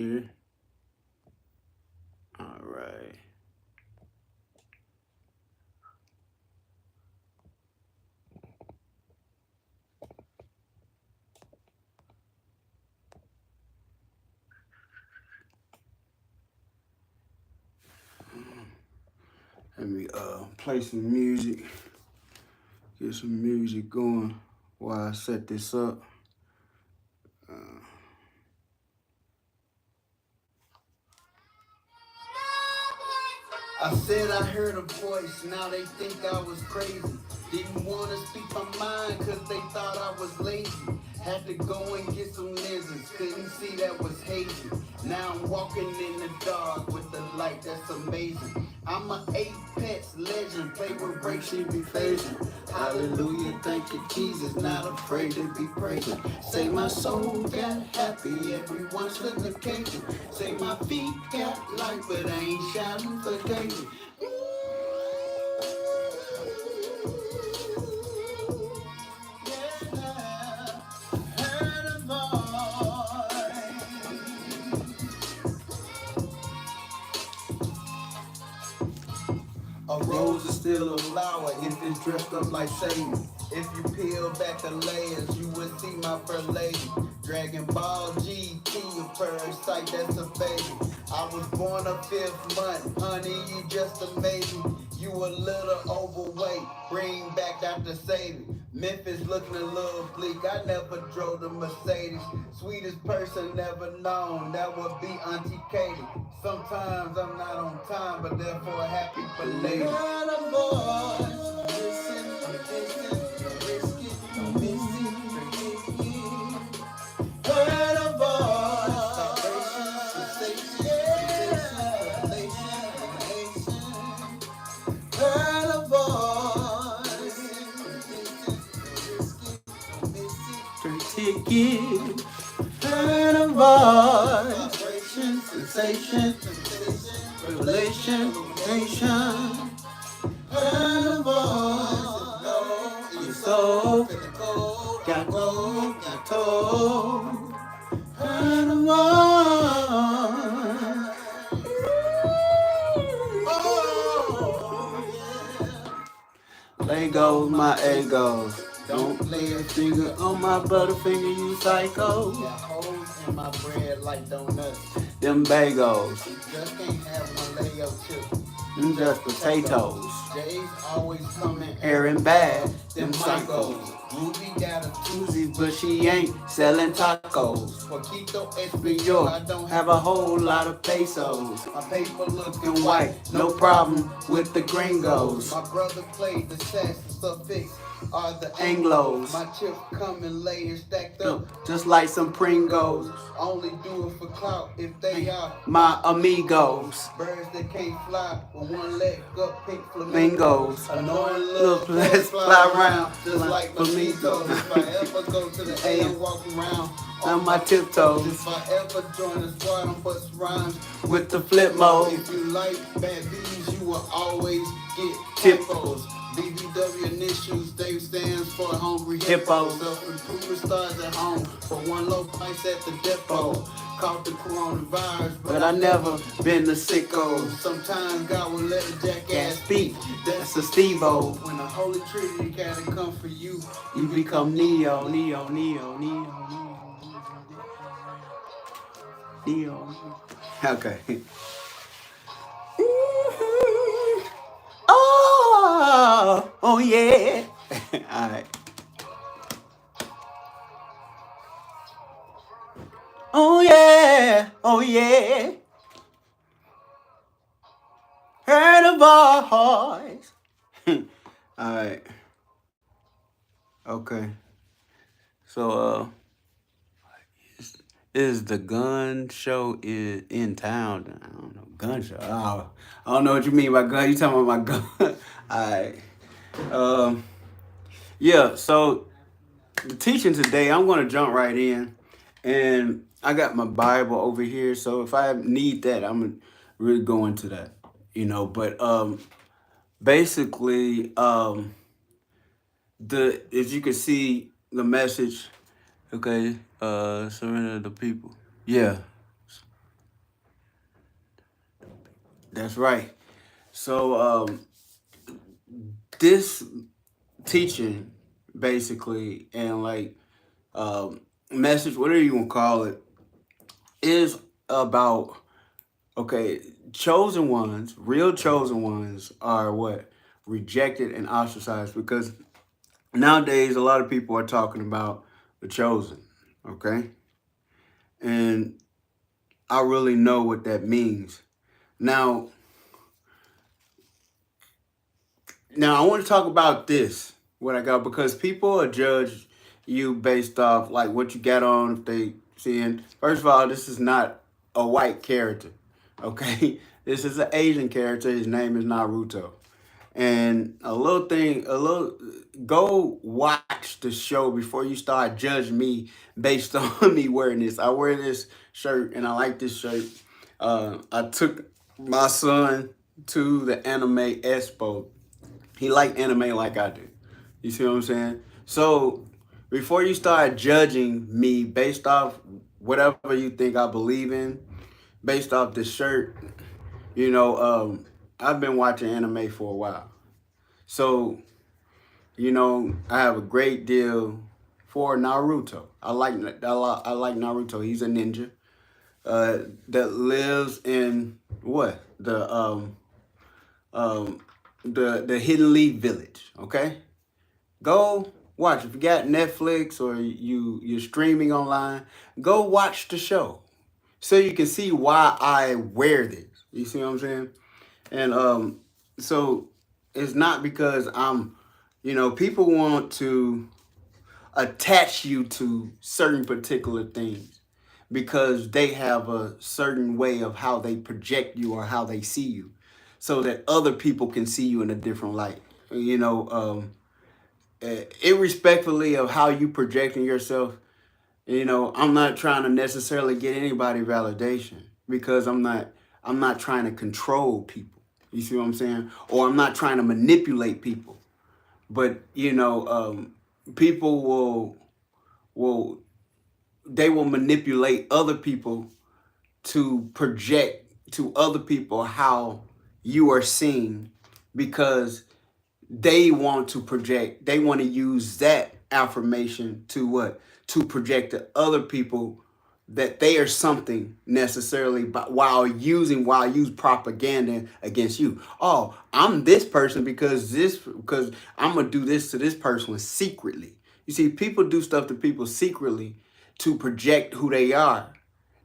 here. All right. Let me play some music. Get some music going while I set this up. I said I heard a voice, now they think I was crazy. Didn't want to speak my mind cause they thought I was lazy. Had to go and get some lenses, couldn't see that was hazy. Now I'm walking in the dark with the light that's amazing. I'm a Apex legend, play with breaks, she be phasing. Hallelujah, thank you Jesus, not afraid to be praising. Say my soul got happy every once in a occasion. Say my feet got light, but I ain't shouting for danger. A rose is still a flower if it's dressed up like Satan. If you peel back the layers, you would see my first lady. Dragon Ball GT, a parasite, that's a baby. I was born a 5th month, honey, you just amazing. You a little overweight, bring back Dr. Sadie. Memphis looking a little bleak, I never drove the Mercedes. Sweetest person never known, that would be Auntie Katie. Sometimes I'm not on time, but therefore happy belated. Ticket, heard a voice, vibration, sensation, revelation, nation, heard a voice, your soul, got told, heard a voice. Legos, my egos. Don't lay a finger on my butterfinger, you psycho. Got holes in my bread like donuts. Them bagels. You just can't have one Lego chip. Them just potatoes. Jay's always coming airing bad. Them Michaels. Ruby got a Tuesday, but she ain't selling tacos. Poquito Espanol, I don't have a whole lot of pesos. My paper looking white, no problem with the gringos. My brother played the sax, the suffix are the Anglos. My chips come in layers stacked up, just like some Pringles. Only do it for clout if they are my amigos. Birds that can't fly with one leg up, pink flamingos. Annoying little plants fly around just like flamingos. If I ever go to the A and walk around on my tiptoes. If I ever join a squad, I'm bust rhymes with the flip mode. If you like bad bees, you will always get typos. BBW initials, they stands for hungry hippos. Self-improvement starts at home, for one low price at the depot. Caught the coronavirus, but I never been a sicko. Sometimes God will let a jackass speak. That's a Steve-O. When the Holy Trinity gotta come for you, you become Neo. Okay. Oh yeah. All right. Oh yeah. Heard a voice. All right. Okay. So is the gun show is in town? I don't know. Gun show. Oh, I don't know what you mean by gun. You talking about my gun? All right. Yeah. So the teaching today, I'm gonna jump right in, and I got my Bible over here. So if I need that, I'm gonna really go into that. But basically, if you can see the message, okay, surrender the people. Yeah. That's right. So this teaching basically and like message, whatever you want to call it, is about okay, chosen ones, real chosen ones are what? Rejected and ostracized because nowadays a lot of people are talking about the chosen, okay? And I really know what that means. Now, I want to talk about this, what I got, because people are judge you based off like what you got on if they seeing. First of all, this is not a white character, okay? This is an Asian character. His name is Naruto. And go watch the show before you start judging me based on me wearing this. I wear this shirt and I like this shirt. I took my son to the anime expo. He like anime like I do. You see what I'm saying? So before you start judging me based off whatever you think I believe in, based off this shirt, you know, I've been watching anime for a while. So, I have a great deal for Naruto. I like Naruto. He's a ninja that lives in what um the Hidden Leaf Village. Okay, go watch if you got Netflix or you're streaming online. Go watch the show so you can see why I wear this. You see what I'm saying? And so it's not because people want to attach you to certain particular things because they have a certain way of how they project you or how they see you so that other people can see you in a different light. You know, irrespectively of how you projecting yourself, I'm not trying to necessarily get anybody validation because I'm not trying to control people. You see what I'm saying? Or I'm not trying to manipulate people. But people will they will manipulate other people to project to other people how you are seen because they want to use that affirmation to what? To project to other people that they are something necessarily, but while use propaganda against you. Oh, I'm this person because I'm gonna do this to this person secretly. You see, people do stuff to people secretly to project who they are,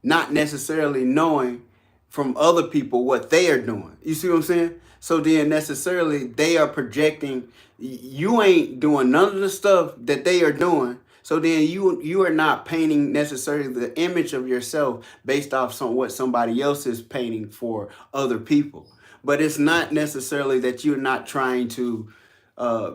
not necessarily knowing from other people what they are doing. You see what I'm saying? So then necessarily they are projecting you ain't doing none of the stuff that they are doing. So then you are not painting necessarily the image of yourself based off what somebody else is painting for other people. But it's not necessarily that you're not trying to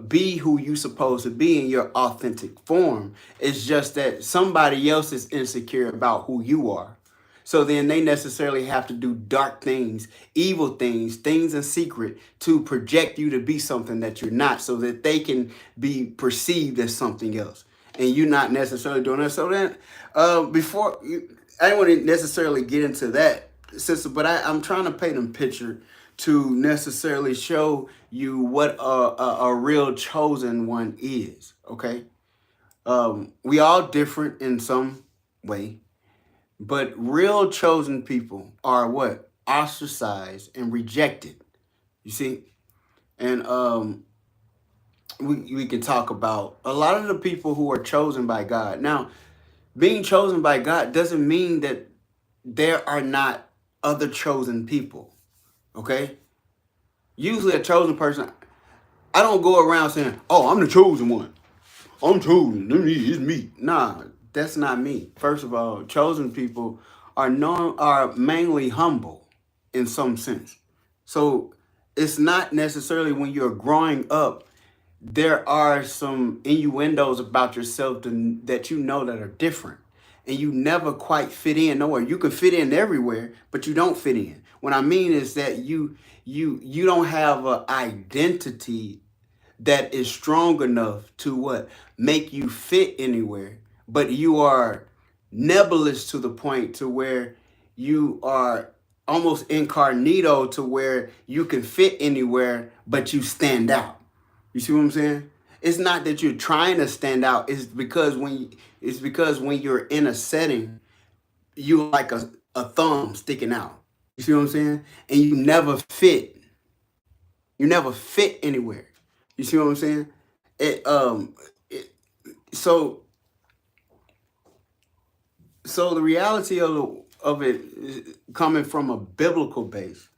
be who you supposed to be in your authentic form. It's just that somebody else is insecure about who you are. So then they necessarily have to do dark things, evil things, things in secret to project you to be something that you're not so that they can be perceived as something else. And you're not necessarily doing that. So then I don't want to necessarily get into that, sister, but I'm trying to paint a picture to necessarily show you what a real chosen one is, okay? We all different in some way. But real chosen people are what? Ostracized and rejected. You see? And we can talk about a lot of the people who are chosen by God. Now, being chosen by God doesn't mean that there are not other chosen people. Okay? Usually a chosen person, I don't go around saying, oh, I'm the chosen one. I'm chosen. It's me. Nah, that's not me. First of all, chosen people are mainly humble in some sense. So it's not necessarily when you're growing up, there are some innuendos about yourself that you know that are different. And you never quite fit in nowhere. You can fit in everywhere, but you don't fit in. What I mean is that you don't have an identity that is strong enough to what? Make you fit anywhere. But you are nebulous to the point to where you are almost incognito to where you can fit anywhere, but you stand out. You see what I'm saying? It's not that you're trying to stand out. It's because when you're in a setting, you like a thumb sticking out. You see what I'm saying? And you never fit. You never fit anywhere. You see what I'm saying? It it, so so the reality of it is coming from a biblical base,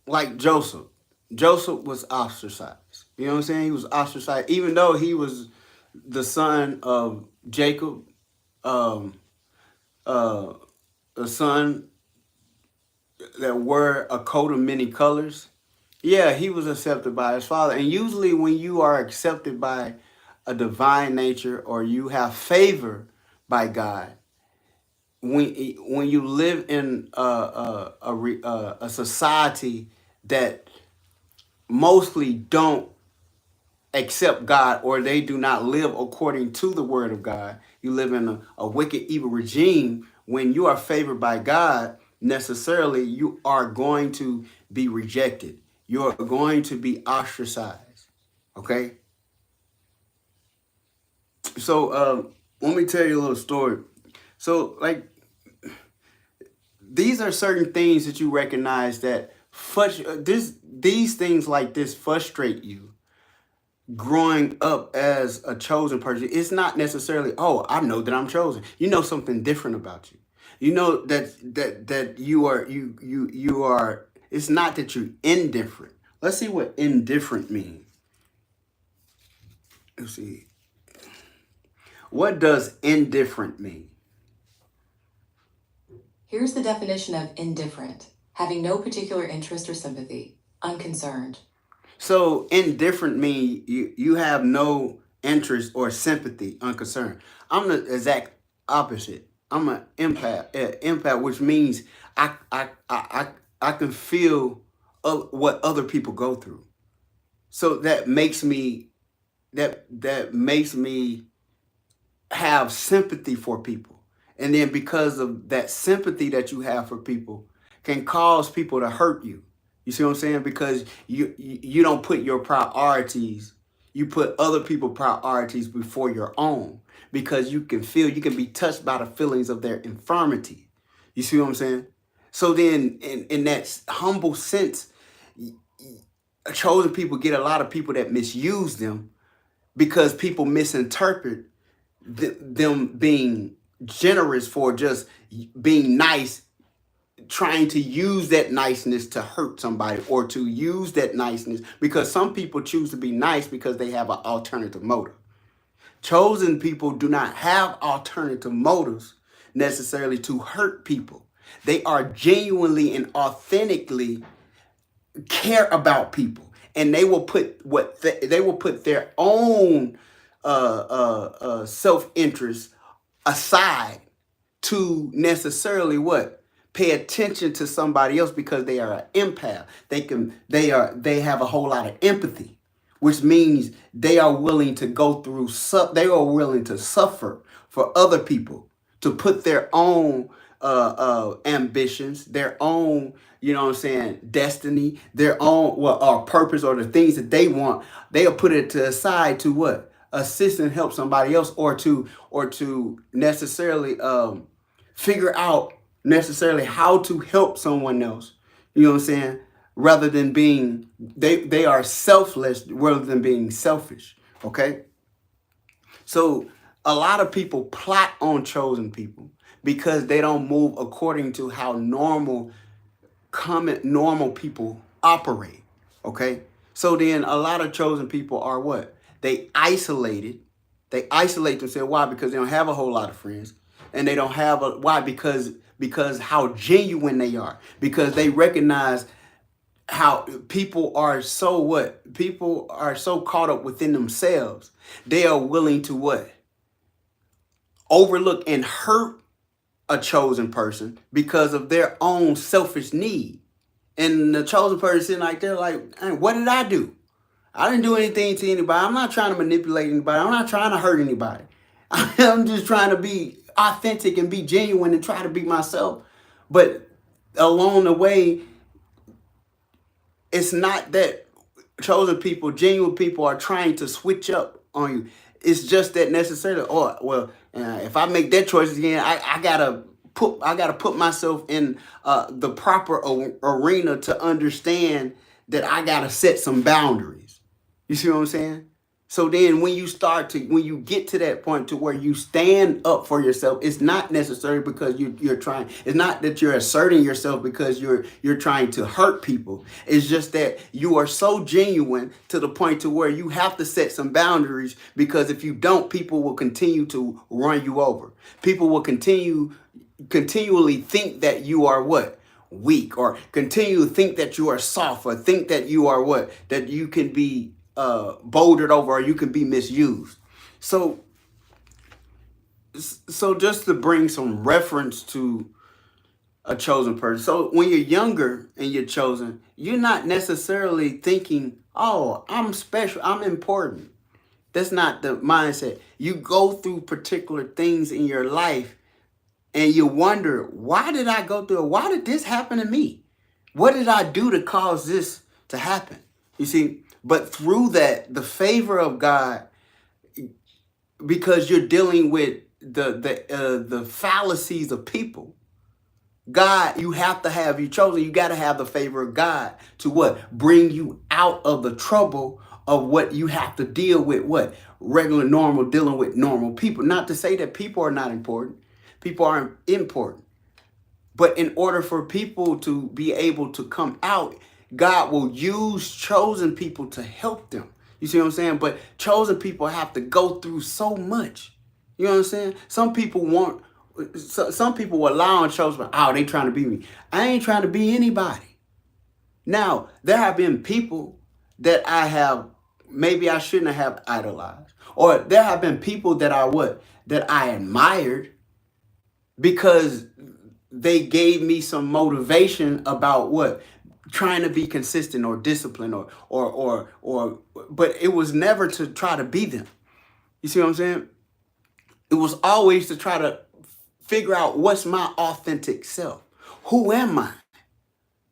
like Joseph. Joseph was ostracized. You know what I'm saying? He was ostracized, even though he was the son of Jacob, um, uh, a son that wore a coat of many colors. Yeah, he was accepted by his father. And usually, when you are accepted by a divine nature or you have favor by God, when you live in a society that mostly don't accept God or they do not live according to the word of God, you live in a wicked, evil regime. When you are favored by God, necessarily you are going to be rejected. You are going to be ostracized. Okay? So let me tell you a little story. So, like, these are certain things that you recognize that these things like this frustrate you growing up as a chosen person. It's not necessarily, oh, I know that I'm chosen. You know something different about you. You know that you are it's not that you're indifferent. Let's see what indifferent means. Let's see. What does indifferent mean? Here's the definition of indifferent: having no particular interest or sympathy, unconcerned. So indifferent mean you have no interest or sympathy, unconcerned. I'm the exact opposite. I'm an empath, which means I can feel what other people go through. So that makes me have sympathy for people. And then because of that sympathy that you have for people can cause people to hurt you. You see what I'm saying? Because you don't put your priorities, you put other people's priorities before your own because you can be touched by the feelings of their infirmity. You see what I'm saying? So then in that humble sense, chosen people get a lot of people that misuse them because people misinterpret them being generous for just being nice, trying to use that niceness to hurt somebody or to use that niceness because some people choose to be nice because they have an alternative motive. Chosen people do not have alternative motives necessarily to hurt people. They are genuinely and authentically care about people, and they will put they will put their own self interest aside to necessarily what pay attention to somebody else because they are an empath. They have a whole lot of empathy, which means they are willing to go through. They are willing to suffer for other people to put their own ambitions, their own, you know what I'm saying, destiny, their own or purpose or the things that they want. They'll put it to the side to what assist and help somebody else or to necessarily figure out necessarily how to help someone else. You know what I'm saying? Rather than being they are selfless rather than being selfish. Okay? So a lot of people plot on chosen people because they don't move according to how normal people operate. Okay? So then a lot of chosen people are what? They isolated. They isolate themselves. Why? Because they don't have a whole lot of friends. And they don't have a why? Because how genuine they are. Because they recognize how people are so what? People are so caught up within themselves. They are willing to what? Overlook and hurt a chosen person because of their own selfish need. And the chosen person sitting like there like, hey, what did I do? I didn't do anything to anybody. I'm not trying to manipulate anybody. I'm not trying to hurt anybody. I'm just trying to be authentic and be genuine and try to be myself. But along the way, it's not that chosen people, genuine people are trying to switch up on you. It's just that necessarily, oh, well, if I make that choice again, I gotta put myself in the proper arena to understand that I gotta set some boundaries. You see what I'm saying? So then when you get to that point to where you stand up for yourself, it's not necessary because you're trying, it's not that you're asserting yourself because you're trying to hurt people. It's just that you are so genuine to the point to where you have to set some boundaries, because if you don't, people will continue to run you over. People will continually think that you are what? Weak, or continue to think that you are soft, or think that you are what? That you can be bouldered over, or you can be misused. So just to bring some reference to a chosen person. So when you're younger and you're chosen, you're not necessarily thinking, oh, I'm special, I'm important. That's not the mindset. You go through particular things in your life and you wonder, why did I go through it? Why did this happen to me? What did I do to cause this to happen? You see, but through that, the favor of God, because you're dealing with the fallacies of people. God, you have to have you chosen. You got to have the favor of God to what? Bring you out of the trouble of what you have to deal with. What? Regular, normal, dealing with normal people. Not to say that people are not important. People are important. But in order for people to be able to come out, God will use chosen people to help them. You see what I'm saying? But chosen people have to go through so much. You know what I'm saying? Some people will lie on chosen. Oh, they trying to be me. I ain't trying to be anybody. Now, there have been people that maybe I shouldn't have idolized. Or there have been people that I admired because they gave me some motivation about what? Trying to be consistent or disciplined, or but it was never to try to be them. You see what I'm saying? It was always to try to figure out what's my authentic self. Who am I?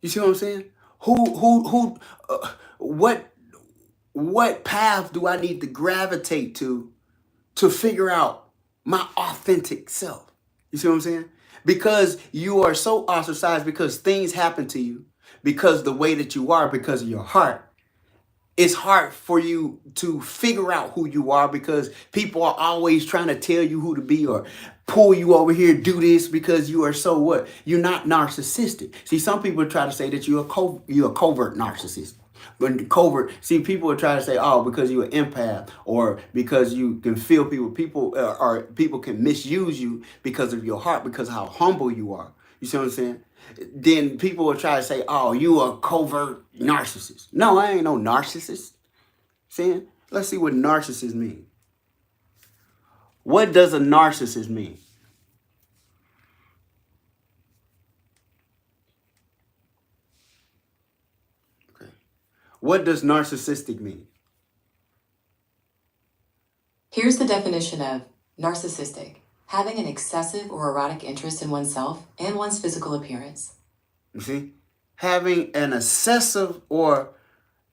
You see what I'm saying? Who what path do I need to gravitate to figure out my authentic self? You see what I'm saying? Because you are so ostracized, because things happen to you, because the way that you are, because of your heart, it's hard for you to figure out who you are, because people are always trying to tell you who to be or pull you over here, do this, because you are so what? You're not narcissistic. See, some people try to say that you're a covert narcissist. But covert, see, people will try to say, oh, because you're an empath, or because you can feel people. Or people can misuse you because of your heart, because of how humble you are. You see what I'm saying? Then people will try to say, oh, you a covert narcissist. No, I ain't no narcissist. See? Let's see what narcissist mean. What does a narcissist mean? Okay. What does narcissistic mean? Here's the definition of narcissistic: having an excessive or erotic interest in oneself and one's physical appearance. You see? Having an excessive or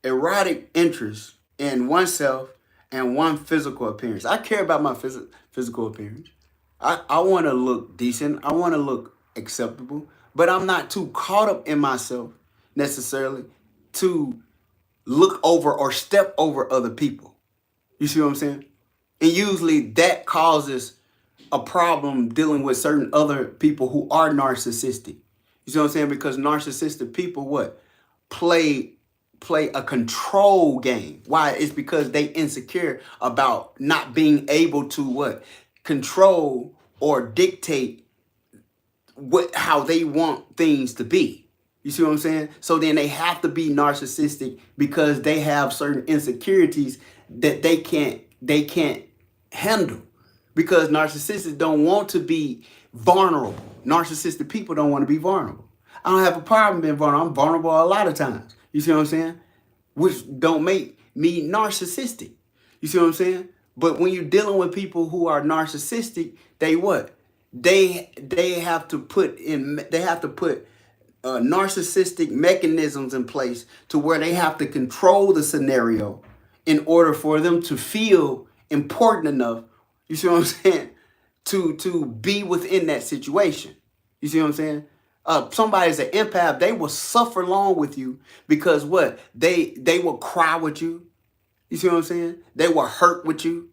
erotic interest in oneself and one physical appearance. I care about my physical appearance. I want to look decent. I want to look acceptable. But I'm not too caught up in myself necessarily to look over or step over other people. You see what I'm saying? And usually that causes a problem dealing with certain other people who are narcissistic. You see what I'm saying? Because narcissistic people what? Play a control game. Why? It's because they insecure about not being able to what? Control or dictate how they want things to be. You see what I'm saying? So then they have to be narcissistic because they have certain insecurities that they can't handle. Because narcissists don't want to be vulnerable. Narcissistic people don't want to be vulnerable. I don't have a problem being vulnerable. I'm vulnerable a lot of times. You see what I'm saying? Which don't make me narcissistic. You see what I'm saying? But when you're dealing with people who are narcissistic, they what? They have to put narcissistic mechanisms in place to where they have to control the scenario in order for them to feel important enough. You see what I'm saying? To be within that situation. You see what I'm saying? Somebody's an empath. They will suffer along with you because what they will cry with you. You see what I'm saying? They will hurt with you.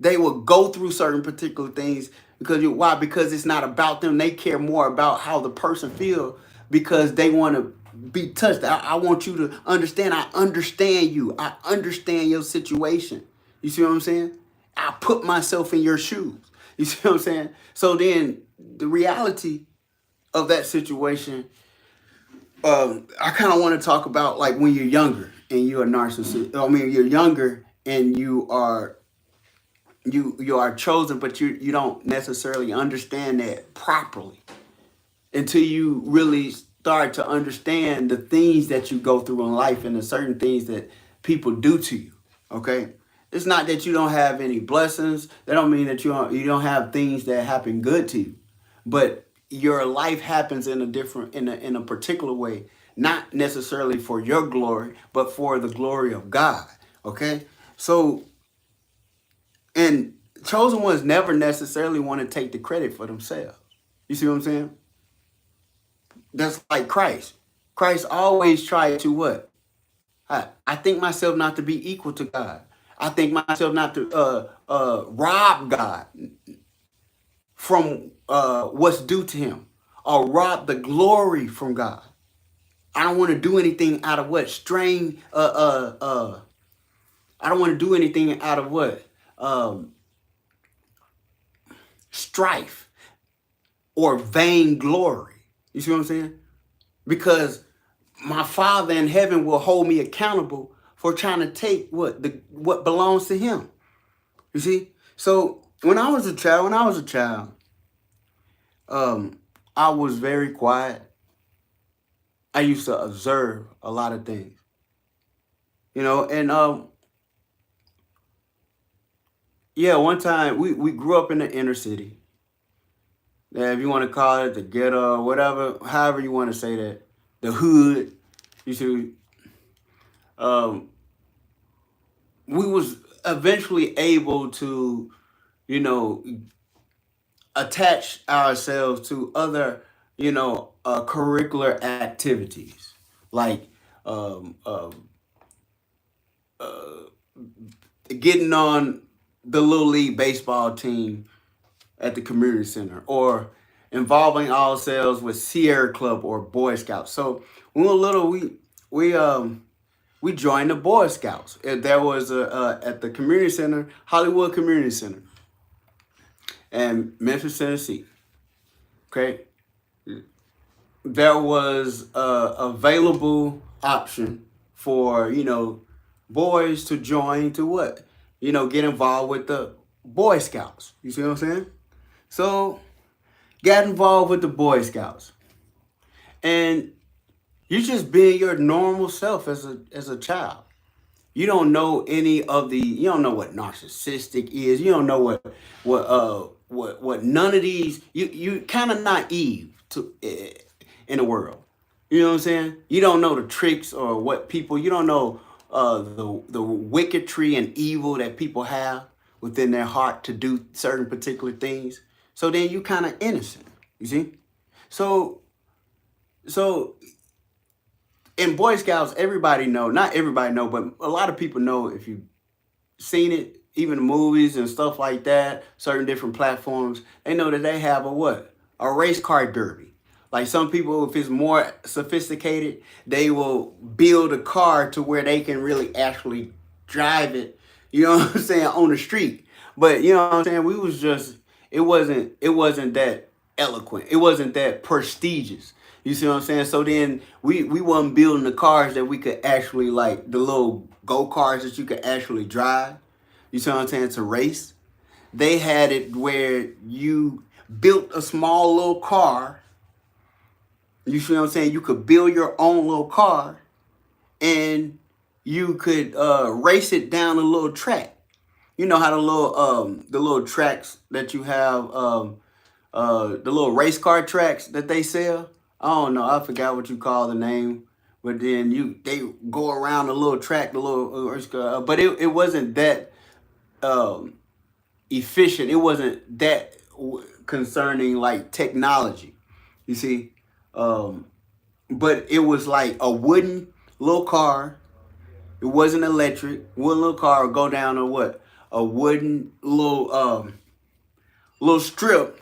They will go through certain particular things because why? Because it's not about them. They care more about how the person feels because they want to be touched. I want you to understand. I understand you. I understand your situation. You see what I'm saying? I put myself in your shoes. You see what I'm saying? So then the reality of that situation, I kind of want to talk about like when you're younger and you're a narcissist. I mean, you're younger and you are chosen, but you don't necessarily understand that properly until you really start to understand the things that you go through in life and the certain things that people do to you. Okay, it's not that you don't have any blessings. That don't mean that you don't have things that happen good to you, but your life happens in a different in a particular way, not necessarily for your glory, but for the glory of God. Okay, so and chosen ones never necessarily want to take the credit for themselves. You see what I'm saying? That's like Christ. Christ always tried to what? I think myself not to be equal to God. I think myself not to rob God from what's due to him or rob the glory from God. I don't want to do anything out of what? I don't want to do anything out of what? Strife or vainglory. You see what I'm saying? Because my Father in heaven will hold me accountable for trying to take what belongs to him. You see? So when I was a child, I was very quiet. I used to observe a lot of things. And yeah, one time we grew up in the inner city. Yeah, if you want to call it the ghetto, whatever, however you want to say that, the hood. You see, um, we was eventually able to, you know, attach ourselves to other, curricular activities like um, um, getting on the little league baseball team at the community center or involving ourselves with Sierra Club or Boy Scouts. So when we were little, we joined the Boy Scouts. There was at the community center, Hollywood Community Center, and Memphis, Tennessee. Okay, there was a available option for boys to join to what get involved with the Boy Scouts. You see what I'm saying? So got involved with the Boy Scouts, and you just being your normal self as a child. You don't know what narcissistic is. You don't know what none of these. You kind of naive to in the world. You know what I'm saying? You don't know the tricks or what people. You don't know the wickedry and evil that people have within their heart to do certain particular things. So then you kind of innocent. You see? So so in Boy Scouts, everybody know, not everybody know, but a lot of people know if you've seen it, even movies and stuff like that, certain different platforms, they know that they have a what? A race car derby. Like some people, if it's more sophisticated, they will build a car to where they can really actually drive it, you know what I'm saying, on the street. But you know what I'm saying, it wasn't that eloquent. It wasn't that prestigious. You see what I'm saying? So then we wasn't building the cars that we could actually like the little go-karts that you could actually drive. You see what I'm saying? To race. They had it where you built a small little car. You see what I'm saying? You could build your own little car and you could race it down a little track. You know how the little tracks that you have, the little race car tracks that they sell. I don't know. I forgot what you call the name. But then they go around the little track, the little, but it wasn't that um, efficient. It wasn't that concerning like technology. You see, um, but it was like a wooden little car. It wasn't electric. Wooden little car would go down a what? A wooden little strip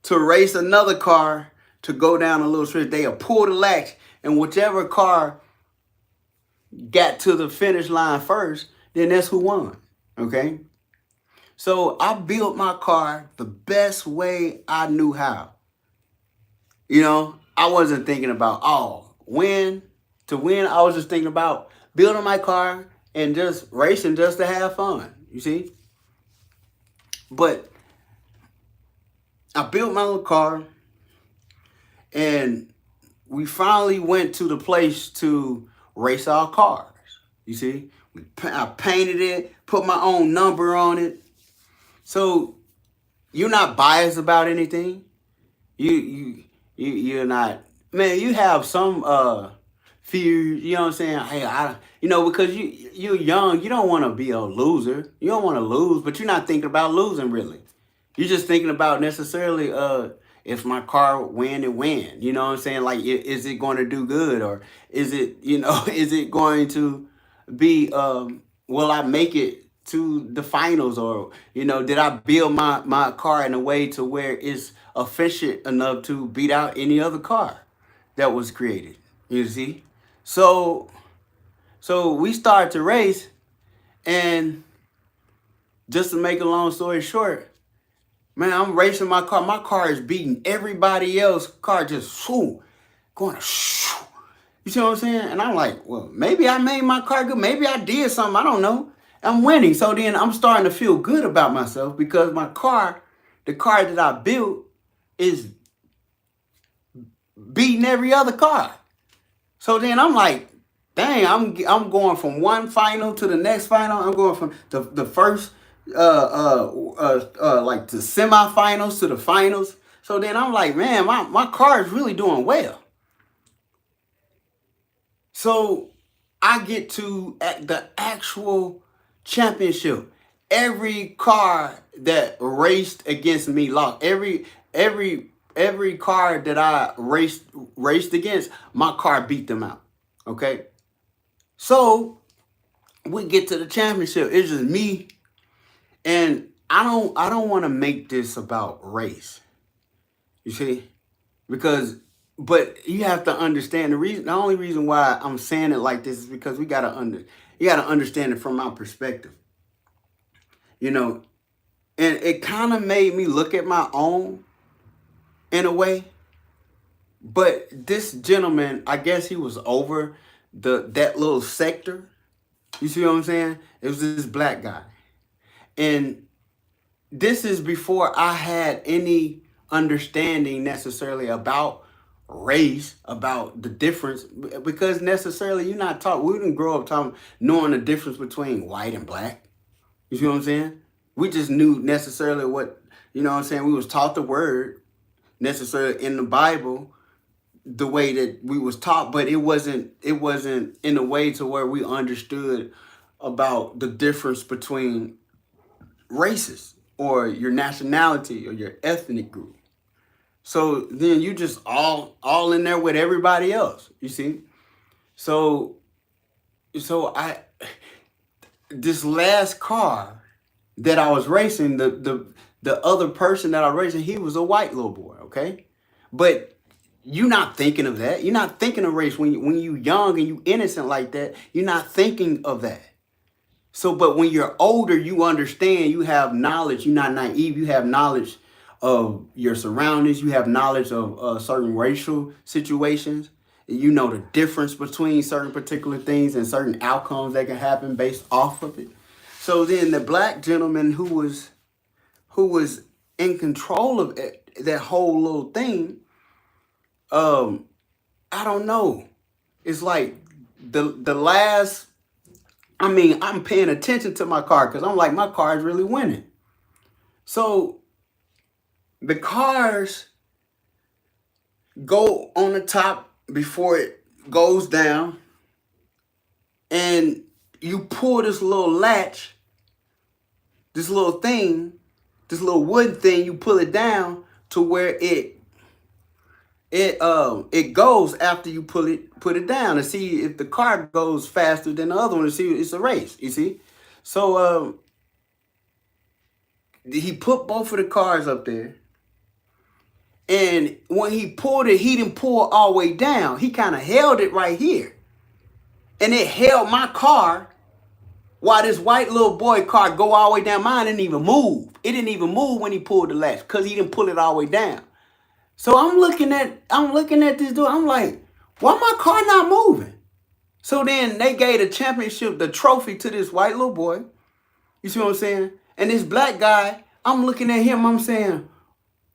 to race another car to go down a little strip. They'll pull the latch, and whichever car got to the finish line first, then that's who won. Okay? So I built my car the best way I knew how. I wasn't thinking about, when to win. I was just thinking about building my car and just racing just to have fun. You see? But I built my little car and we finally went to the place to race our cars. You see? I painted it, put my own number on it. So you're not biased about anything. You're not, man. You have some fear. You know what I'm saying? Hey, because you're young. You don't want to be a loser. You don't want to lose, but you're not thinking about losing really. You're just thinking about necessarily if my car win and win. You know what I'm saying? Like, is it going to do good, or is it is it going to be will I make it to the finals, or did I build my car in a way to where it's efficient enough to beat out any other car that was created. You see? So we started to race, and just to make a long story short, man, I'm racing my car. My car is beating everybody else's car, just going shoo. You see what I'm saying? And I'm like, well, maybe I made my car good. Maybe I did something. I don't know. I'm winning. So then I'm starting to feel good about myself because my car, the car that I built, is beating every other car. So then I'm like, dang, I'm going from one final to the next final. I'm going from the first like the semifinals to the finals. So then I'm like, man, my car is really doing well. So I get to at the actual championship. Every car that raced against me lost. Every car that I raced against, my car beat them out. Okay? So we get to the championship. It's just me, and I don't want to make this about race. You see? But you have to understand the only reason why I'm saying it like this is because you gotta understand it from my perspective. And it kind of made me look at my own in a way. But this gentleman, I guess he was over that little sector. You see what I'm saying? It was this black guy. And this is before I had any understanding necessarily about race, about the difference, because necessarily you're not taught. We didn't grow up knowing the difference between white and black. You see what I'm saying? We just knew necessarily what, you know what I'm saying? We was taught the word necessarily in the Bible the way that we was taught, but it wasn't in a way to where we understood about the difference between races or your nationality or your ethnic group. So then you just all in there with everybody else, you see? So I this last car that I was racing, the other person that I was racing, he was a white little boy, okay? But you're not thinking of that. You're not thinking of race when you young and you innocent like that. You're not thinking of that. So, but when you're older, you understand, you have knowledge, you're not naive, you have knowledge of your surroundings, you have knowledge of certain racial situations. You know the difference between certain particular things and certain outcomes that can happen based off of it. So then the black gentleman who was in control of that whole little thing, I don't know. It's like the last, I'm paying attention to my car because I'm like, my car is really winning. So the cars go on the top before it goes down, and you pull this little latch, this little thing, this little wooden thing. You pull it down to where it goes after you put it down to see if the car goes faster than the other one to see it's a race. You see, so he put both of the cars up there. And when he pulled it, he didn't pull all the way down. He kind of held it right here. And it held my car while this white little boy car go all the way down. Mine didn't even move. It didn't even move when he pulled the latch because he didn't pull it all the way down. So I'm looking at this dude. I'm like, why my car not moving? So then they gave the championship, the trophy to this white little boy. You see what I'm saying? And this black guy, I'm looking at him, I'm saying,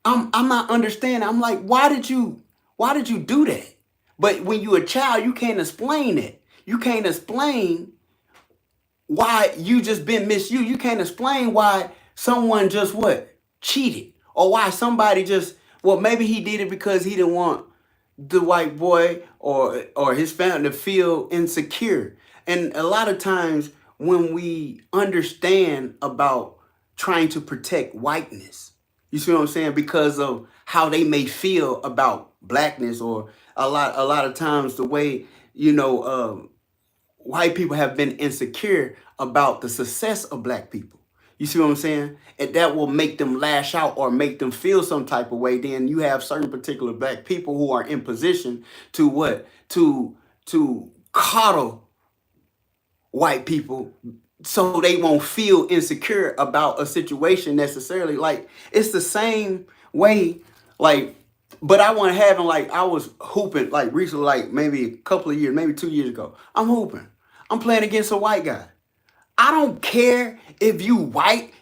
I'm not understanding. I'm like, why did you do that? But when you're a child, you can't explain it. You can't explain why you just been misused. You can't explain why someone just what? Cheated. Or why somebody just, well, maybe he did it because he didn't want the white boy or his family to feel insecure. And a lot of times when we understand about trying to protect whiteness, you see what I'm saying? Because of how they may feel about blackness, or a lot of times the way, white people have been insecure about the success of black people. You see what I'm saying? And that will make them lash out or make them feel some type of way. Then you have certain particular black people who are in position to what? To coddle white people so they won't feel insecure about a situation necessarily. Like, it's the same way, like, but I wasn't having, like, I was hooping, like, recently, like, maybe a couple of years, maybe 2 years ago. I'm hooping. I'm playing against a white guy. I don't care if you white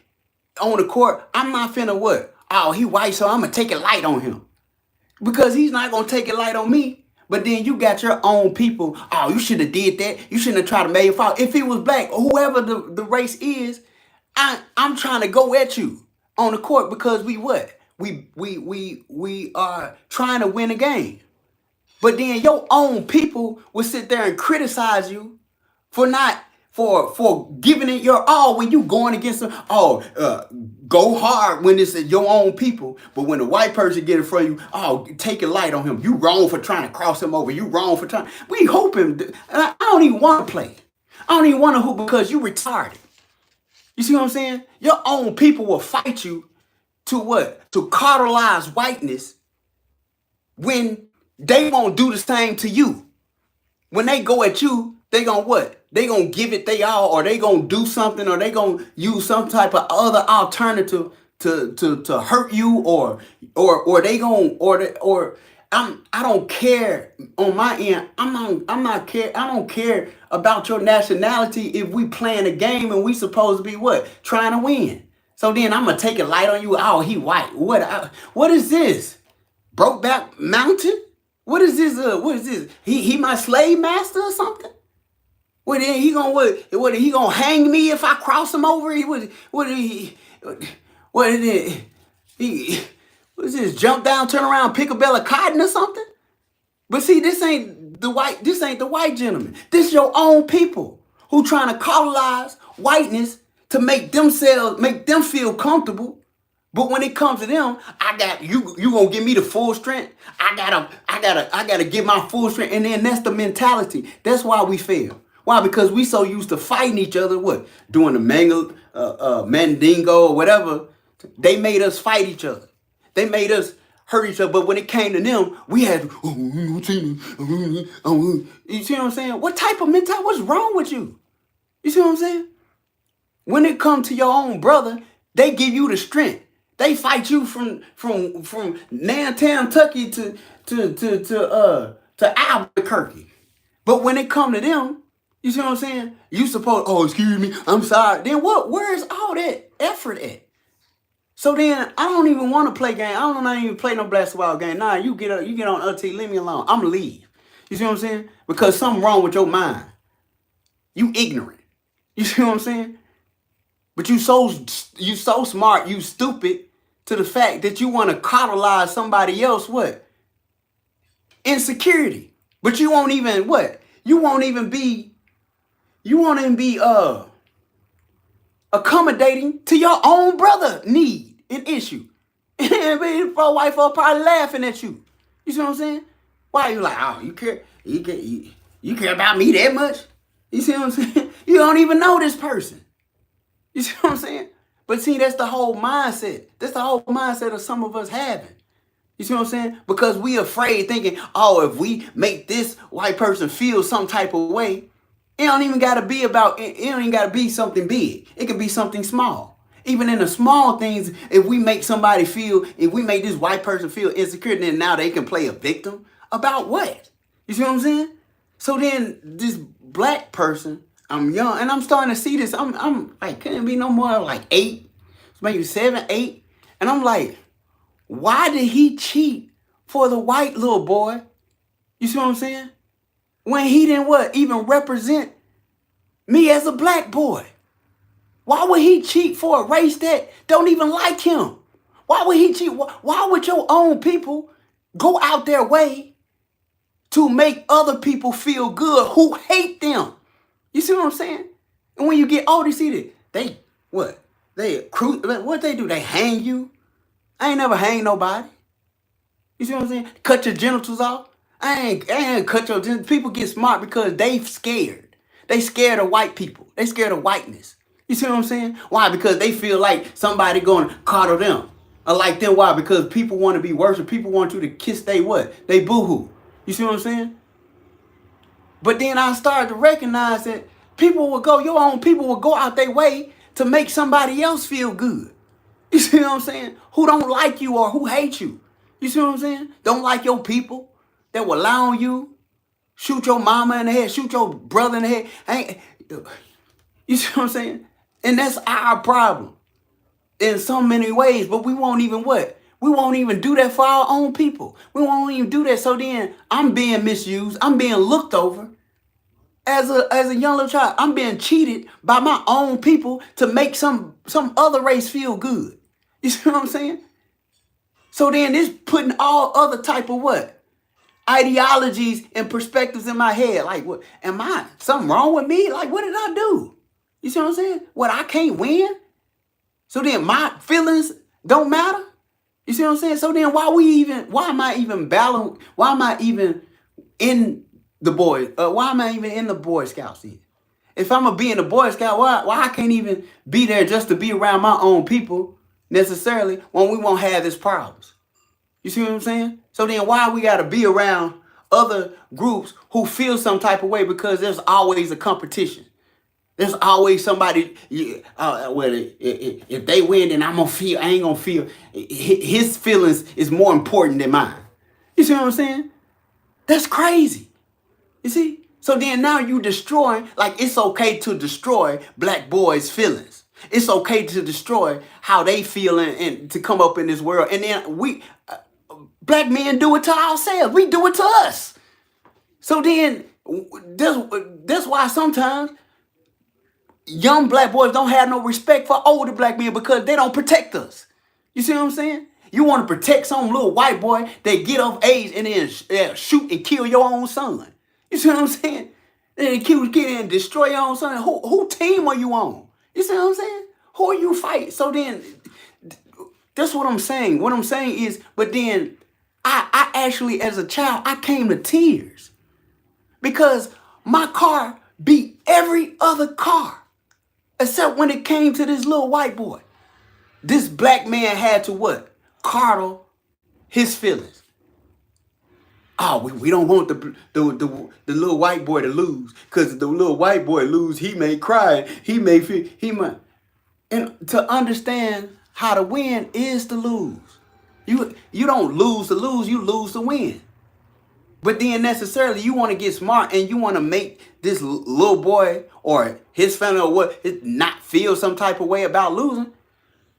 on the court. I'm not finna what? Oh, he white, so I'm gonna take it light on him. Because he's not gonna take it light on me. But then you got your own people. Oh, you should have did that. You shouldn't have tried to make it fall. If he was black or whoever the race is, I'm trying to go at you on the court because we what? We are trying to win a game. But then your own people will sit there and criticize you for not for giving it your all when you going against them. Oh, go hard when it's your own people, but when a white person get in front of you, oh, take it light on him. You wrong for trying to cross him over. You wrong for trying. We hoping. I don't even want to play. I don't even want to hoop because you retarded. You see what I'm saying? Your own people will fight you to what? To cauterize whiteness when they won't do the same to you. When they go at you, they gonna what? They gonna give it they all, or they gonna do something, or they gonna use some type of other alternative to hurt you, or they gonna or I don't care on my end. I'm not care. I don't care about your nationality if we playing a game and we supposed to be what? Trying to win. So then I'm gonna take it light on you. Oh, he white. What is this? Brokeback Mountain? What is this? What is this? He my slave master or something? What then he gonna what he gonna hang me if I cross him over? What is it? He what is this? Jump down, turn around, pick a bale of cotton or something? But see, this ain't the white gentleman. This your own people who trying to colonize whiteness to make them feel comfortable. But when it comes to them, I got you gonna give me the full strength. I gotta give my full strength. And then that's the mentality. That's why we fail. Why? Because we so used to fighting each other, what? Doing the mandingo or whatever. They made us fight each other. They made us hurt each other. But when it came to them, we had, you see what I'm saying? What type of mentality? What's wrong with you? You see what I'm saying? When it comes to your own brother, they give you the strength. They fight you from Nantucket to Albuquerque. But when it come to them, you see what I'm saying? You suppose, oh, excuse me, I'm sorry. Then what? Where is all that effort at? So then I don't even want to play game. I don't not even play no basketball game. Nah, you get on LT, leave me alone. I'm gonna leave. You see what I'm saying? Because something wrong with your mind. You ignorant. You see what I'm saying? But you so smart, you stupid to the fact that you want to coddleize somebody else what? insecurity. But you won't even what? You won't even be accommodating to your own brother need and issue. And for wife are probably laughing at you. You see what I'm saying? Why you like, oh, you care about me that much? You see what I'm saying? You don't even know this person. You see what I'm saying? But see, that's the whole mindset. That's the whole mindset of some of us having. You see what I'm saying? Because we afraid thinking, oh, if we make this white person feel some type of way, it don't even gotta be about it don't even gotta be something big. It can be something small. Even in the small things, if we make this white person feel insecure, then now they can play a victim. About what? You see what I'm saying? So then this black person, I'm young, and I'm starting to see this. I'm like, couldn't be no more like 8, maybe 7, 8. And I'm like, why did he cheat for the white little boy? You see what I'm saying? When he didn't even represent me as a black boy. Why would he cheat for a race that don't even like him? Why would he cheat? Why would your own people go out their way to make other people feel good who hate them? You see what I'm saying? And when you get older, you see that what they do? They hang you. I ain't never hang nobody. You see what I'm saying? Cut your genitals off. I ain't cut your genitals. People get smart because they scared. They scared of white people. They scared of whiteness. You see what I'm saying? Why? Because they feel like somebody going to coddle them. Or like them. Why? Because people want to be worshiped. People want you to kiss they what? They boo-hoo. You see what I'm saying? But then I started to recognize that your own people will go out their way to make somebody else feel good. You see what I'm saying? Who don't like you or who hate you. You see what I'm saying? Don't like your people that will lie on you, shoot your mama in the head, shoot your brother in the head. You see what I'm saying? And that's our problem in so many ways, but we won't even what? We won't even do that for our own people. We won't even do that. So then I'm being misused. I'm being looked over as a young little child. I'm being cheated by my own people to make some other race feel good. You see what I'm saying? So then this putting all other type of what? Ideologies and perspectives in my head. Like, what? Am I something wrong with me? Like, what did I do? You see what I'm saying? What, I can't win? So then my feelings don't matter? You see what I'm saying? So then why am I even battling? Why am I even in the why am I even in the Boy Scouts then? If I'm gonna be in the Boy Scout, why I can't even be there just to be around my own people necessarily when we won't have this problems? You see what I'm saying? So then why we gotta be around other groups who feel some type of way because there's always a competition. There's always somebody, if they win, then I ain't gonna feel, his feelings is more important than mine. You see what I'm saying? That's crazy. You see? So then now you destroying, like it's okay to destroy black boys' feelings. It's okay to destroy how they feel and to come up in this world. And then black men do it to ourselves. We do it to us. So then that's why sometimes young black boys don't have no respect for older black men because they don't protect us. You see what I'm saying? You want to protect some little white boy that get of age and then shoot and kill your own son. You see what I'm saying? Then kill and destroy your own son. Who team are you on? You see what I'm saying? Who are you fighting? So then, that's what I'm saying. What I'm saying is, but then I actually, as a child, I came to tears because my car beat every other car. Except when it came to this little white boy. This black man had to what? Coddle his feelings. Oh, we don't want the little white boy to lose. Because if the little white boy lose, he may cry. He might. And to understand how to win is to lose. You don't lose to lose, you lose to win. But then necessarily you want to get smart and you want to make this little boy or his family or what not feel some type of way about losing.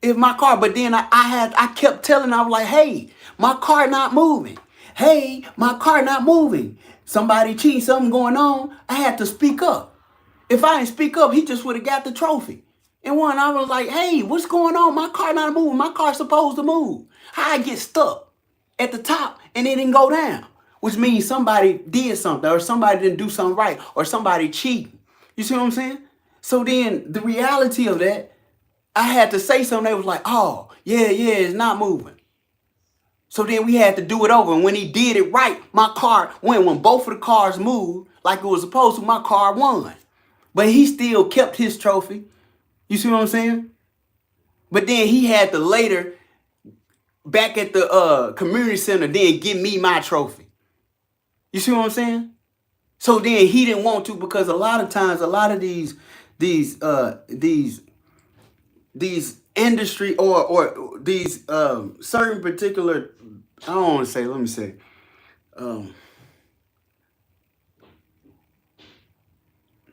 If my car, but then I kept telling, I was like, hey, my car not moving. Hey, my car not moving. Somebody cheating, something going on. I had to speak up. If I didn't speak up, he just would have got the trophy. And one, I was like, hey, what's going on? My car not moving. My car's supposed to move. How I get stuck at the top and it didn't go down? which means somebody did something or somebody didn't do something right or somebody cheating. You see what I'm saying? So then the reality of that, I had to say something that was like, oh, yeah, it's not moving. So then we had to do it over. And when he did it right, my car, when both of the cars moved like it was supposed to, my car won. But he still kept his trophy. You see what I'm saying? But then he had to later, back at the community center, then give me my trophy. You see what I'm saying? So then he didn't want to, because a lot of times, a lot of these industry or these certain particular, I don't want to say, let me say, I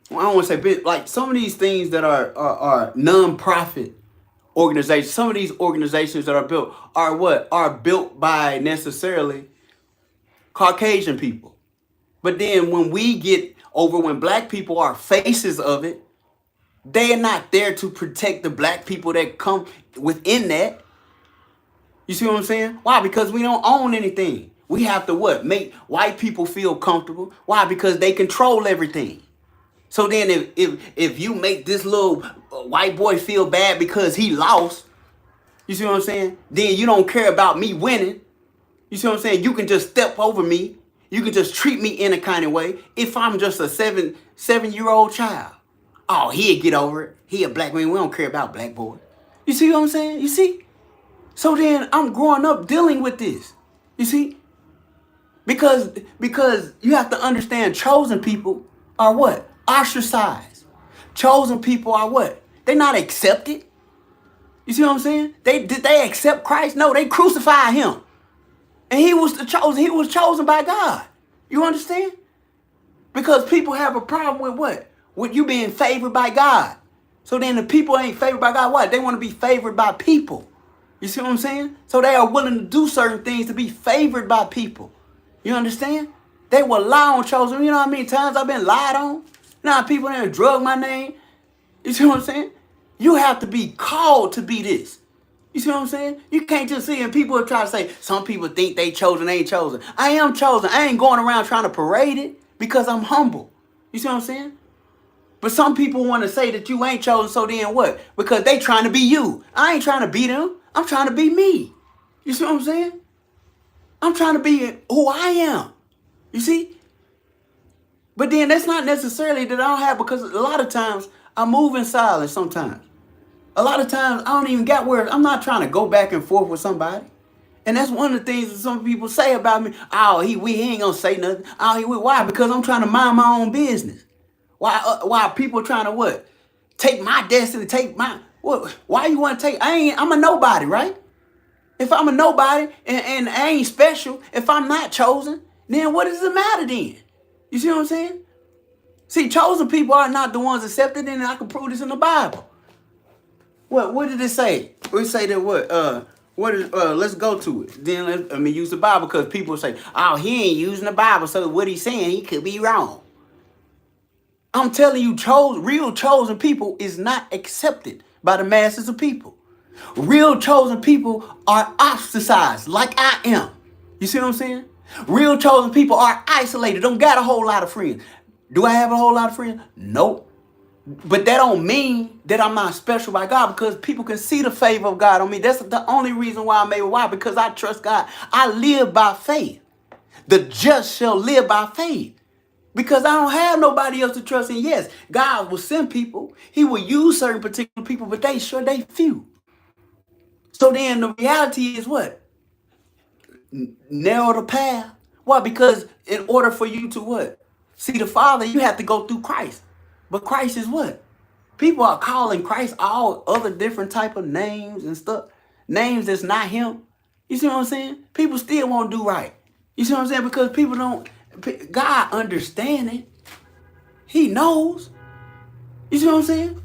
don't want to say bit, like some of these things that are non-profit organizations. Some of these organizations that are built are what are built by necessarily Caucasian people. But then when we get over, when black people are faces of it, they are not there to protect the black people that come within that. You see what I'm saying? Why? Because we don't own anything. We have to what? Make white people feel comfortable. Why? Because they control everything. So then if you make this little white boy feel bad because he lost, you see what I'm saying? Then you don't care about me winning. You see what I'm saying? You can just step over me. You can just treat me in a kind of way if I'm just a seven-year-old child. Oh, he'll get over it. He a black man. We don't care about black boys. You see what I'm saying? You see? So then I'm growing up dealing with this. You see? Because you have to understand, chosen people are what? Ostracized. Chosen people are what? They're not accepted. You see what I'm saying? Did they accept Christ? No, they crucified him. And he was chosen. He was chosen by God. You understand? Because people have a problem with what? With you being favored by God. So then the people ain't favored by God. What? They want to be favored by people. You see what I'm saying? So they are willing to do certain things to be favored by people. You understand? They will lie on chosen. You know how many times I've been lied on? You know how people that drug my name? You see what I'm saying? You have to be called to be this. You see what I'm saying? You can't just see, and people try to say, some people think they chosen, they ain't chosen. I am chosen. I ain't going around trying to parade it because I'm humble. You see what I'm saying? But some people want to say that you ain't chosen, so then what? Because they trying to be you. I ain't trying to be them. I'm trying to be me. You see what I'm saying? I'm trying to be who I am. You see? But then that's not necessarily that I don't have, because a lot of times I move in silence sometimes. A lot of times I don't even got words. I'm not trying to go back and forth with somebody. And that's one of the things that some people say about me. Oh, he ain't gonna say nothing. Oh, why? Because I'm trying to mind my own business. Why people trying to what? Take my destiny, take my what? Why you want to take? I'm a nobody, right? If I'm a nobody and I ain't special, if I'm not chosen, then what does it matter then? You see what I'm saying? See, chosen people are not the ones accepted, and I can prove this in the Bible. What did it say? We say that let's go to it. Then let me use the Bible, because people say, oh, he ain't using the Bible, so what he's saying, he could be wrong. I'm telling you, real chosen people is not accepted by the masses of people. Real chosen people are ostracized, like I am. You see what I'm saying? Real chosen people are isolated, don't got a whole lot of friends. Do I have a whole lot of friends? Nope. But that don't mean that I'm not special by God, because people can see the favor of God on me. That's the only reason why I'm able. Why? Because I trust God. I live by faith. The just shall live by faith. Because I don't have nobody else to trust in. Yes, God will send people. He will use certain particular people, but they few. So then the reality is what? Narrow the path. Why? Because in order for you to what? See the Father, you have to go through Christ. But Christ is what? People are calling Christ all other different type of names and stuff. Names that's not him. You see what I'm saying? People still won't do right. You see what I'm saying? Because people don't, God understanding. He knows. You see what I'm saying?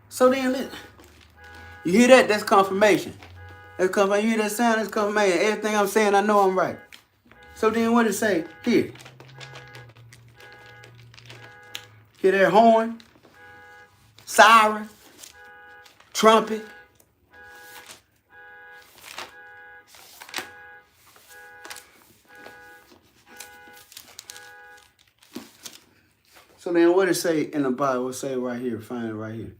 So then, you hear that? That's confirmation. That's confirmation. You hear that sound? That's confirmation. Everything I'm saying, I know I'm right. So then what it say? Here. Hear that horn? Siren? Trumpet? So then what it say in the Bible? It say right here, find it right here.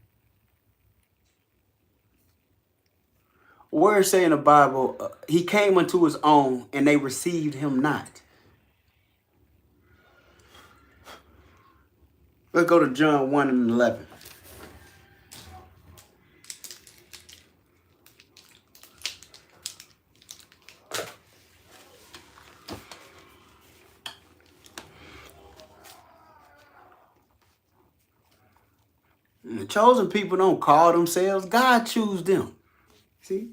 Where it say in the Bible, he came unto his own and they received him not. Let's go to John 1 and 11. And the chosen people don't call themselves. God choose them. See?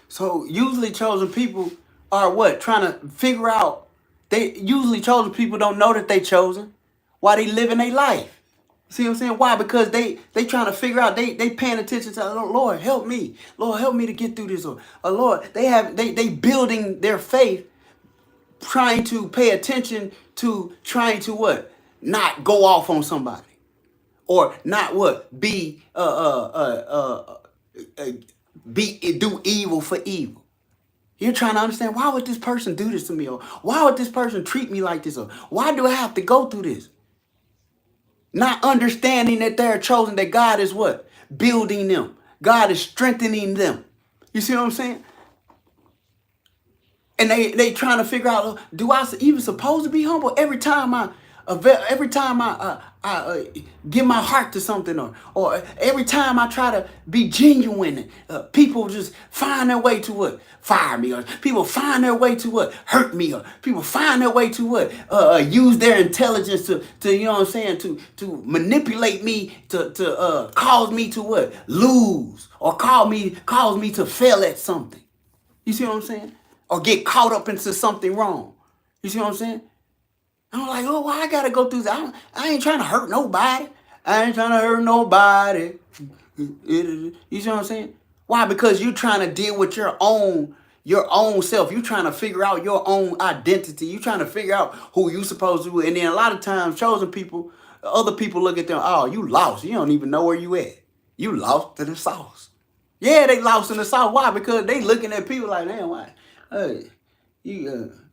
So usually chosen people are what? Trying to figure out. They usually chosen people don't know that they chosen. Why they living their life. See what I'm saying? Why? Because they trying to figure out, they paying attention to, oh, Lord, help me. Lord, help me to get through this. Or Lord, they building their faith, trying to pay attention to trying to what? Not go off on somebody. Or not what? Be do evil for evil. You're trying to understand, why would this person do this to me? Or why would this person treat me like this? Or why do I have to go through this? Not understanding that they're chosen, that God is what? Building them. God is strengthening them. You see what I'm saying? And they trying to figure out, do I even supposed to be humble every time I give my heart to something, or every time I try to be genuine, people just find their way to what? Fire me, or people find their way to what? Hurt me, or people find their way to what? Use their intelligence to you know what I'm saying, to manipulate me, to cause me to what? Lose, or cause me to fail at something. You see what I'm saying? Or get caught up into something wrong. You see what I'm saying? I'm like, oh, why I gotta go through that? I ain't trying to hurt nobody. I ain't trying to hurt nobody. You see what I'm saying? Why? Because you're trying to deal with your own self. You're trying to figure out your own identity. You're trying to figure out who you supposed to be. And then a lot of times, chosen people, other people look at them, oh, you lost. You don't even know where you at. You lost to the sauce. Yeah, they lost in the sauce. Why? Because they looking at people like, damn, why?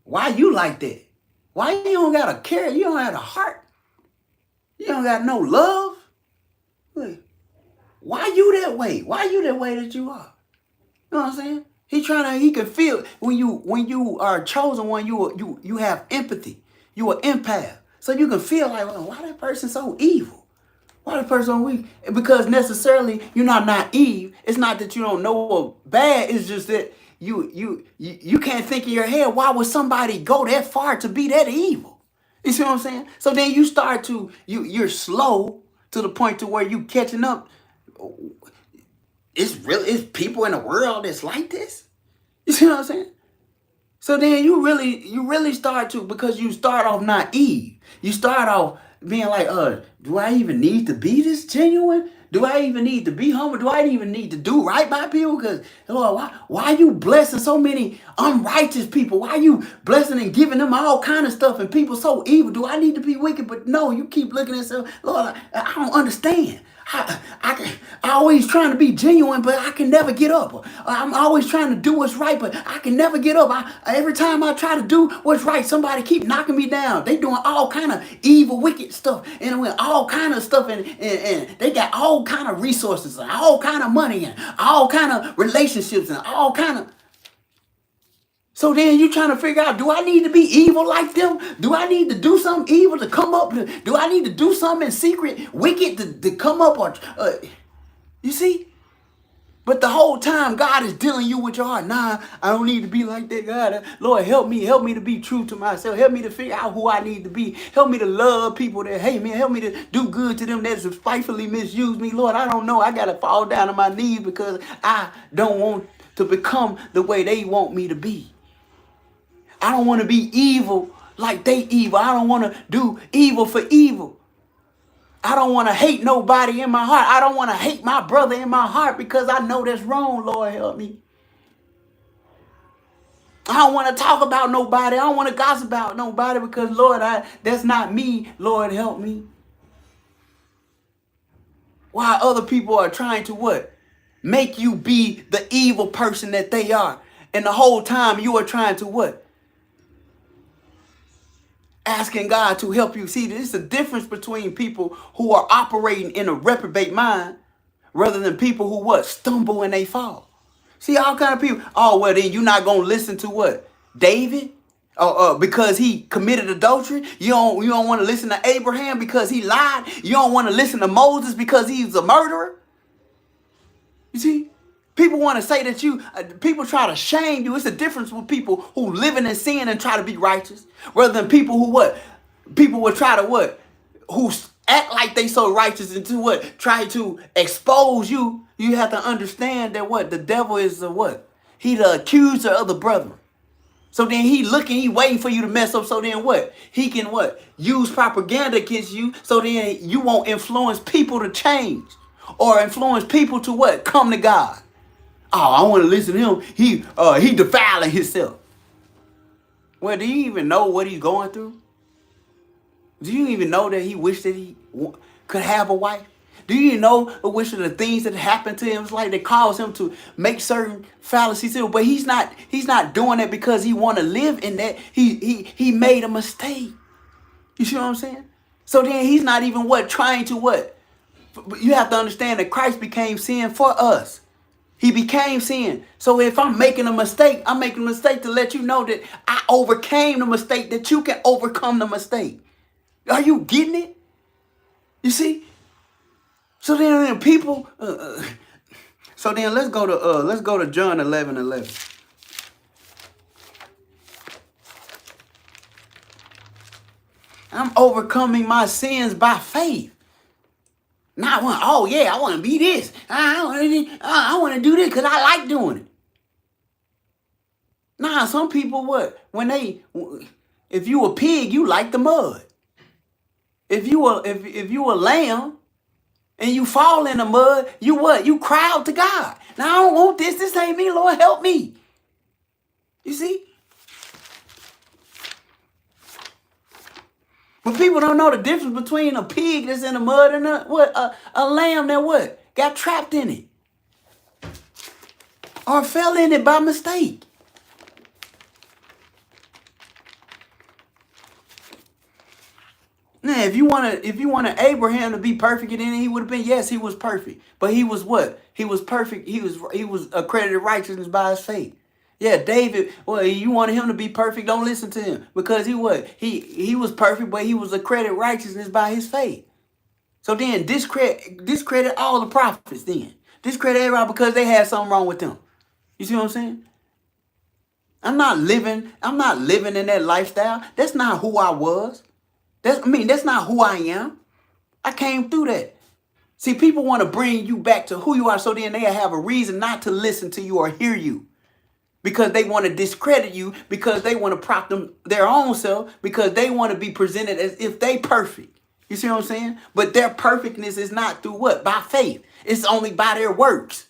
Why you like that? Why you don't got a care? You don't have a heart. You don't got no love. Why you that way? Why you that way that you are? You know what I'm saying? He can feel when you are chosen one, you have empathy. You are empath. So you can feel like, well, why that person so evil? Why that person weak? Because necessarily you're not naive. It's not that you don't know bad. It's just that you can't think in your head, why would somebody go that far to be that evil? You see what I'm saying? So then you start to, you're slow to the point to where you catching up. It's people in the world that's like this. You see what I'm saying? So then you really start to, because you start off naive. You start off being like, do I even need to be this genuine? Do I even need to be humble? Do I even need to do right by people? Because, Lord, why are you blessing so many unrighteous people? Why are you blessing and giving them all kind of stuff and people so evil? Do I need to be wicked? But no, you keep looking at yourself, Lord, I don't understand. I always trying to be genuine, but I can never get up. I'm always trying to do what's right, but I can never get up. Every time I try to do what's right, somebody keep knocking me down. They doing all kind of evil, wicked stuff, and all kind of stuff, and they got all kind of resources, and all kind of money, and all kind of relationships, and all kind of. So then you trying to figure out, do I need to be evil like them? Do I need to do something evil to come up? Do I need to do something in secret, wicked to come up? Or you see? But the whole time, God is dealing you with your heart. Nah, I don't need to be like that, God. Lord, help me to be true to myself. Help me to figure out who I need to be. Help me to love people that hate me. Help me to do good to them that spitefully misuse me. Lord, I don't know. I got to fall down on my knees because I don't want to become the way they want me to be. I don't want to be evil like they evil. I don't want to do evil for evil. I don't want to hate nobody in my heart. I don't want to hate my brother in my heart because I know that's wrong. Lord, help me. I don't want to talk about nobody. I don't want to gossip about nobody because, Lord, that's not me. Lord, help me. While other people are trying to what? Make you be the evil person that they are. And the whole time you are trying to what? Asking God to help you. See, there's a difference between people who are operating in a reprobate mind rather than people who what? Stumble and they fall. See, all kind of people. Oh, well, then you're not going to listen to what? David? Because he committed adultery. You don't want to listen to Abraham because he lied. You don't want to listen to Moses because he's a murderer. You see? People want to say that people try to shame you. It's a difference with people who living in sin and try to be righteous, rather than people who what? People will try to what? Who act like they so righteous and to what? Try to expose you. You have to understand that what? The devil is the what? He the accuser of the brethren. So then he waiting for you to mess up. So then what? He can what? Use propaganda against you. So then you won't influence people to change or influence people to what? Come to God. Oh, I want to listen to him. He defiling himself. Well, do you even know what he's going through? Do you even know that he wished that he could have a wife? Do you know or wish of the things that happened to him? It's like they cause him to make certain fallacies. But he's not doing that because he want to live in that. He made a mistake. You see what I'm saying? So then he's not even trying to what? You have to understand that Christ became sin for us. He became sin. So if I'm making a mistake, I'm making a mistake to let you know that I overcame the mistake, that you can overcome the mistake. Are you getting it? You see? So then people, so then let's go to John 11:11. I'm overcoming my sins by faith. Not one. Oh yeah, I want to be this. I want to do this because I like doing it. Nah, some people if you a pig, you like the mud. If you a lamb and you fall in the mud, you what? You cry out to God. Now I don't want this. This ain't me. Lord, help me. You see? But people don't know the difference between a pig that's in the mud and a lamb that what? Got trapped in it. Or fell in it by mistake. Now, if you wanted Abraham to be perfect, then he would have been, yes, he was perfect. But he was what? He was perfect. He was accredited righteousness by his faith. Yeah, David, well, you wanted him to be perfect, don't listen to him. Because he was perfect, but he was accredited righteousness by his faith. So then discredit all the prophets then. Discredit everybody because they had something wrong with them. You see what I'm saying? I'm not living in that lifestyle. That's not who I was. That's not who I am. I came through that. See, people want to bring you back to who you are so then they have a reason not to listen to you or hear you. Because they want to discredit you, because they want to prop them their own self, because they want to be presented as if they perfect. You see what I'm saying? But their perfectness is not through what? By faith. It's only by their works.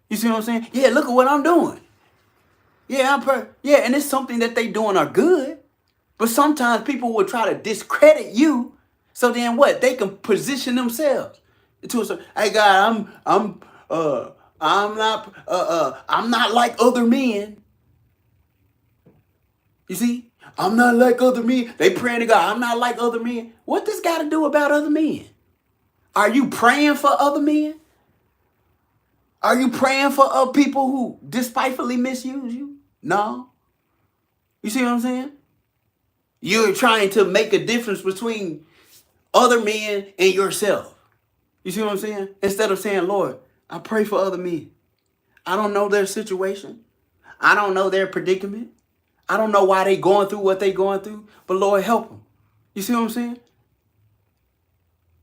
You see what I'm saying? Yeah, look at what I'm doing. Yeah, and it's something that they doing are good. But sometimes people will try to discredit you, so then what? They can position themselves to a certain, hey God, I'm not like other men. You see? I'm not like other men. They praying to God, I'm not like other men. What this got to do about other men? Are you praying for other men? Are you praying for people who despitefully misuse you? No. You see what I'm saying? You're trying to make a difference between other men and yourself. You see what I'm saying? Instead of saying, Lord, I pray for other men. I don't know their situation. I don't know their predicament. I don't know why they going through what they going through. But Lord, help them. You see what I'm saying?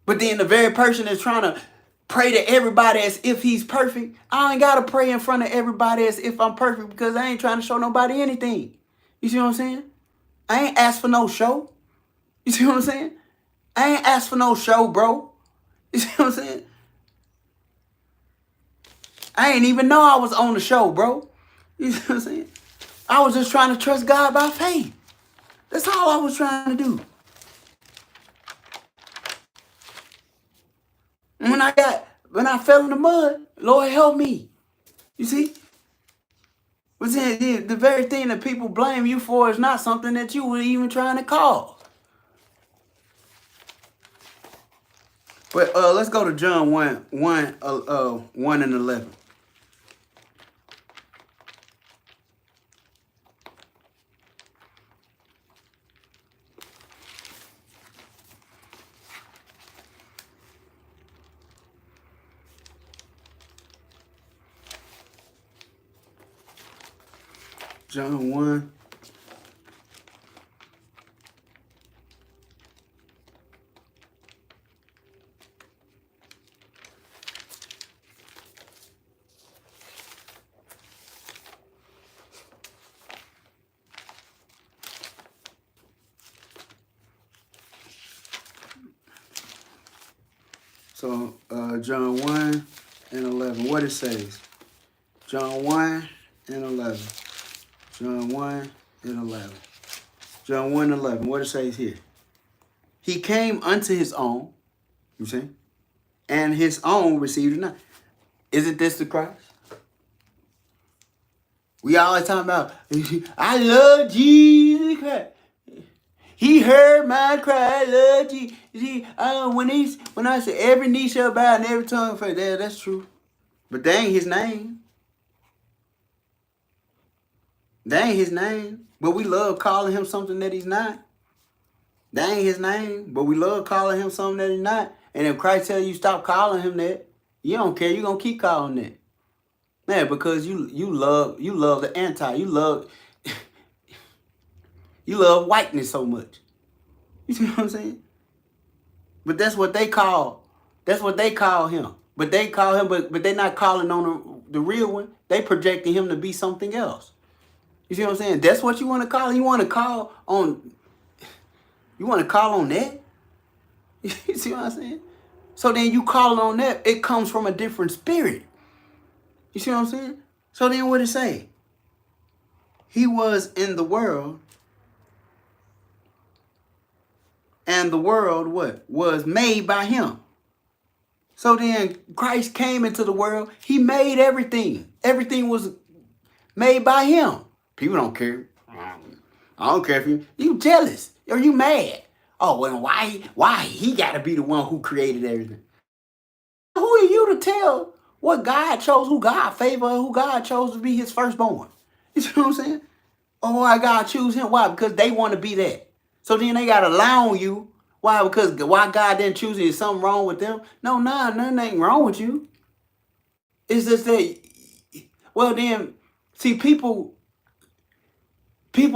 But then the very person that's trying to pray to everybody as if he's perfect, I ain't got to pray in front of everybody as if I'm perfect because I ain't trying to show nobody anything. You see what I'm saying? I ain't asked for no show. You see what I'm saying? I ain't asked for no show, bro. You see what I'm saying? I ain't even know I was on the show, bro. You see what I'm saying? I was just trying to trust God by faith. That's all I was trying to do. And when I fell in the mud, Lord help me. You see? But then the very thing that people blame you for is not something that you were even trying to cause. But let's go to John 1 and 11. John 1. So John 1 and 11. What it says? John 1 and 11. John 1 and 11. John 1 and 11. What it says here? He came unto his own, you see, and his own received him not. Isn't this the Christ? We always talking about, I love Jesus Christ. He heard my cry, I love Jesus. See, when I say every knee shall bow and every tongue confess, that's true. But that ain't his name. That ain't his name. But we love calling him something that he's not. That ain't his name. But we love calling him something that he's not. And if Christ tells you stop calling him that, you don't care. You're gonna keep calling that. Man, because you love the anti. You love whiteness so much. You see what I'm saying? But that's what they call him. But they call him, but they not calling on the real one. They projecting him to be something else. You see what I'm saying? That's what you want to call. You want to call on that? You see what I'm saying? So then you calling on that, it comes from a different spirit. You see what I'm saying? So then what it say? He was in the world, and the world what? Was made by him. So then Christ came into the world. He made everything. Everything was made by him. People don't care. I don't care if you jealous or you mad. Oh, well, why he got to be the one who created everything? Who are you to tell what God chose, who God favored, who God chose to be his firstborn? You see what I'm saying? Oh, why God choose him? Why? Because they want to be that. So then they got to lie on you. Why? Because why God didn't choose you? Is something wrong with them? No, nothing ain't wrong with you. It's just that, well then, see, people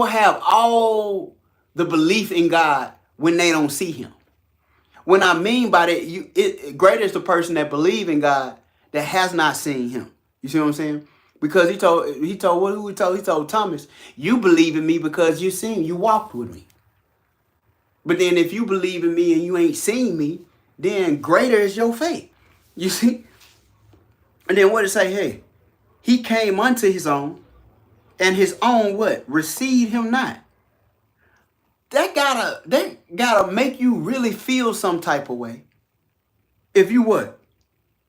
have all the belief in God when they don't see him. When I mean by that, greater is the person that believe in God that has not seen him. You see what I'm saying? Because he told Thomas, you believe in me because you walked with me. But then if you believe in me and you ain't seen me, then greater is your faith. You see? And then what did it say? Hey, he came unto his own, and his own what? Received him not. That gotta make you really feel some type of way. If you what?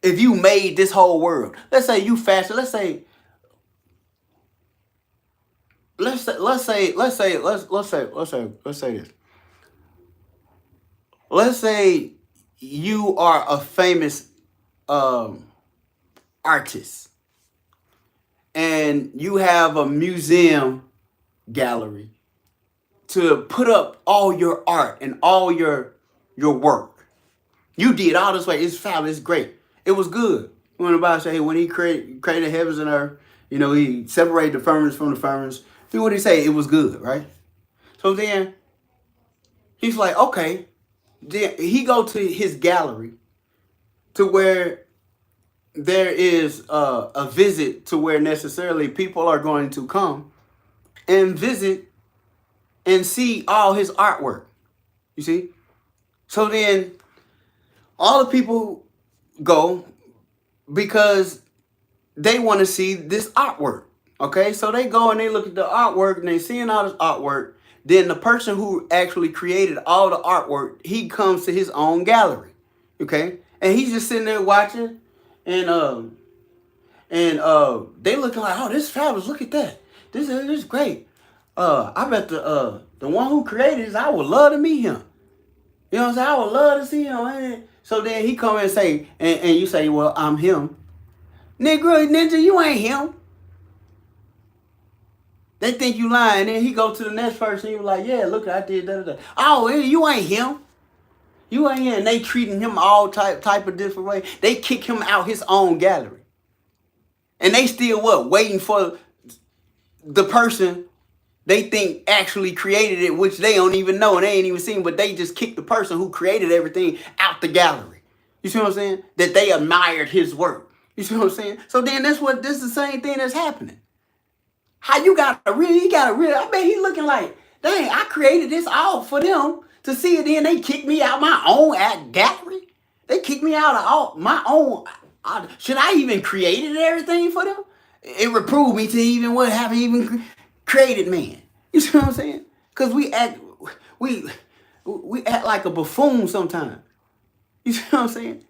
If you made this whole world. Let's say you fasted. Let's say this. Let's say you are a famous artist and you have a museum gallery to put up all your art and all your work. You did all this way. It's fabulous. It's great. It was good. When the Bible say, hey, when he created heavens and earth, he separated the firmaments from the firmaments. See what he say? It was good, right? So then he's like, okay. Then he go to his gallery to where there is a visit to where necessarily people are going to come and visit and see all his artwork. You see? So then all the people go because they want to see this artwork. Okay? So they go and they look at the artwork and they seeing all this artwork. Then the person who actually created all the artwork, he comes to his own gallery. Okay? And he's just sitting there watching and they looking like, oh, this is fabulous. Look at that. This is great. I bet the one who created this, I would love to meet him. You know what I'm saying? I would love to see him. Man. So then he come and say, and you say, well, I'm him. Ninja, you ain't him. They think you lying. Then he go to the next person. He was like, yeah, look, I did that. Oh, you ain't him. You ain't him. And they treating him all type of different way. They kick him out his own gallery. And they still what? Waiting for the person they think actually created it, which they don't even know and they ain't even seen, but they just kicked the person who created everything out the gallery. You see what I'm saying? That they admired his work. You see what I'm saying? So then this is the same thing that's happening. How he got a real, I bet he looking like, dang, I created this all for them to see it. Then they kicked me out my own gallery. They kicked me out of all my own. Should I even created everything for them? It reproved me to even what haven't even created man. You see what I'm saying? Because we act like a buffoon sometimes. You see what I'm saying?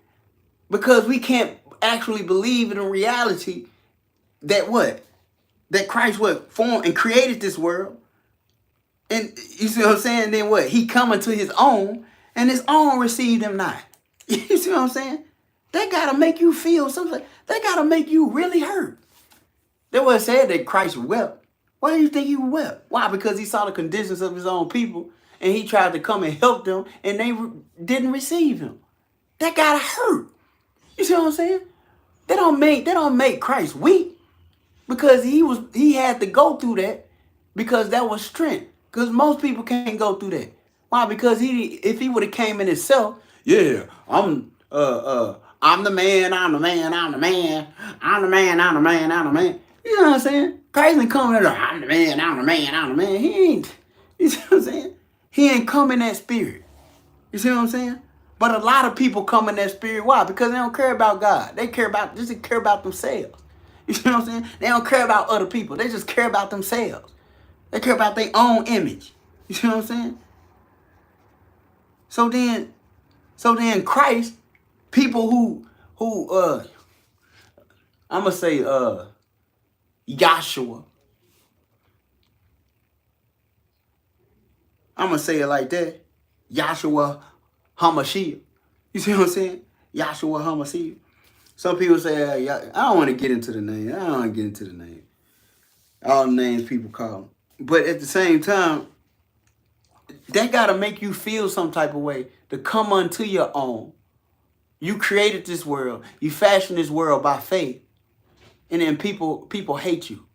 Because we can't actually believe in the reality that that Christ formed and created this world. And you see what I'm saying? Then what? He coming to his own, and his own received him not. You see what I'm saying? That gotta make you feel something. That gotta make you really hurt. That was said that Christ wept. Why do you think he wept? Why? Because he saw the conditions of his own people, and he tried to come and help them, and they didn't receive him. That gotta hurt. You see what I'm saying? They don't make Christ weak, because he had to go through that, because that was strength. Because most people can't go through that. Why? Because if he would have came in himself, yeah, I'm the man, I'm the man, I'm the man, I'm the man, I'm the man, I'm the man. You know what I'm saying? Christ ain't coming there, I'm the man, I'm the man, I'm the man. He ain't, you see what I'm saying? He ain't come in that spirit. You see what I'm saying? But a lot of people come in that spirit. Why? Because they don't care about God. They care about themselves. You see what I'm saying? They don't care about other people. They just care about themselves. They care about their own image. You see what I'm saying? So then Christ, people who I'm gonna say Yahshua. I'm gonna say it like that. Yahshua HaMashiach. You see what I'm saying? Yahshua HaMashiach. Some people say, I don't want to get into the name. All the names people call them. But at the same time, that got to make you feel some type of way to come unto your own. You created this world. You fashioned this world by faith. And then people hate you.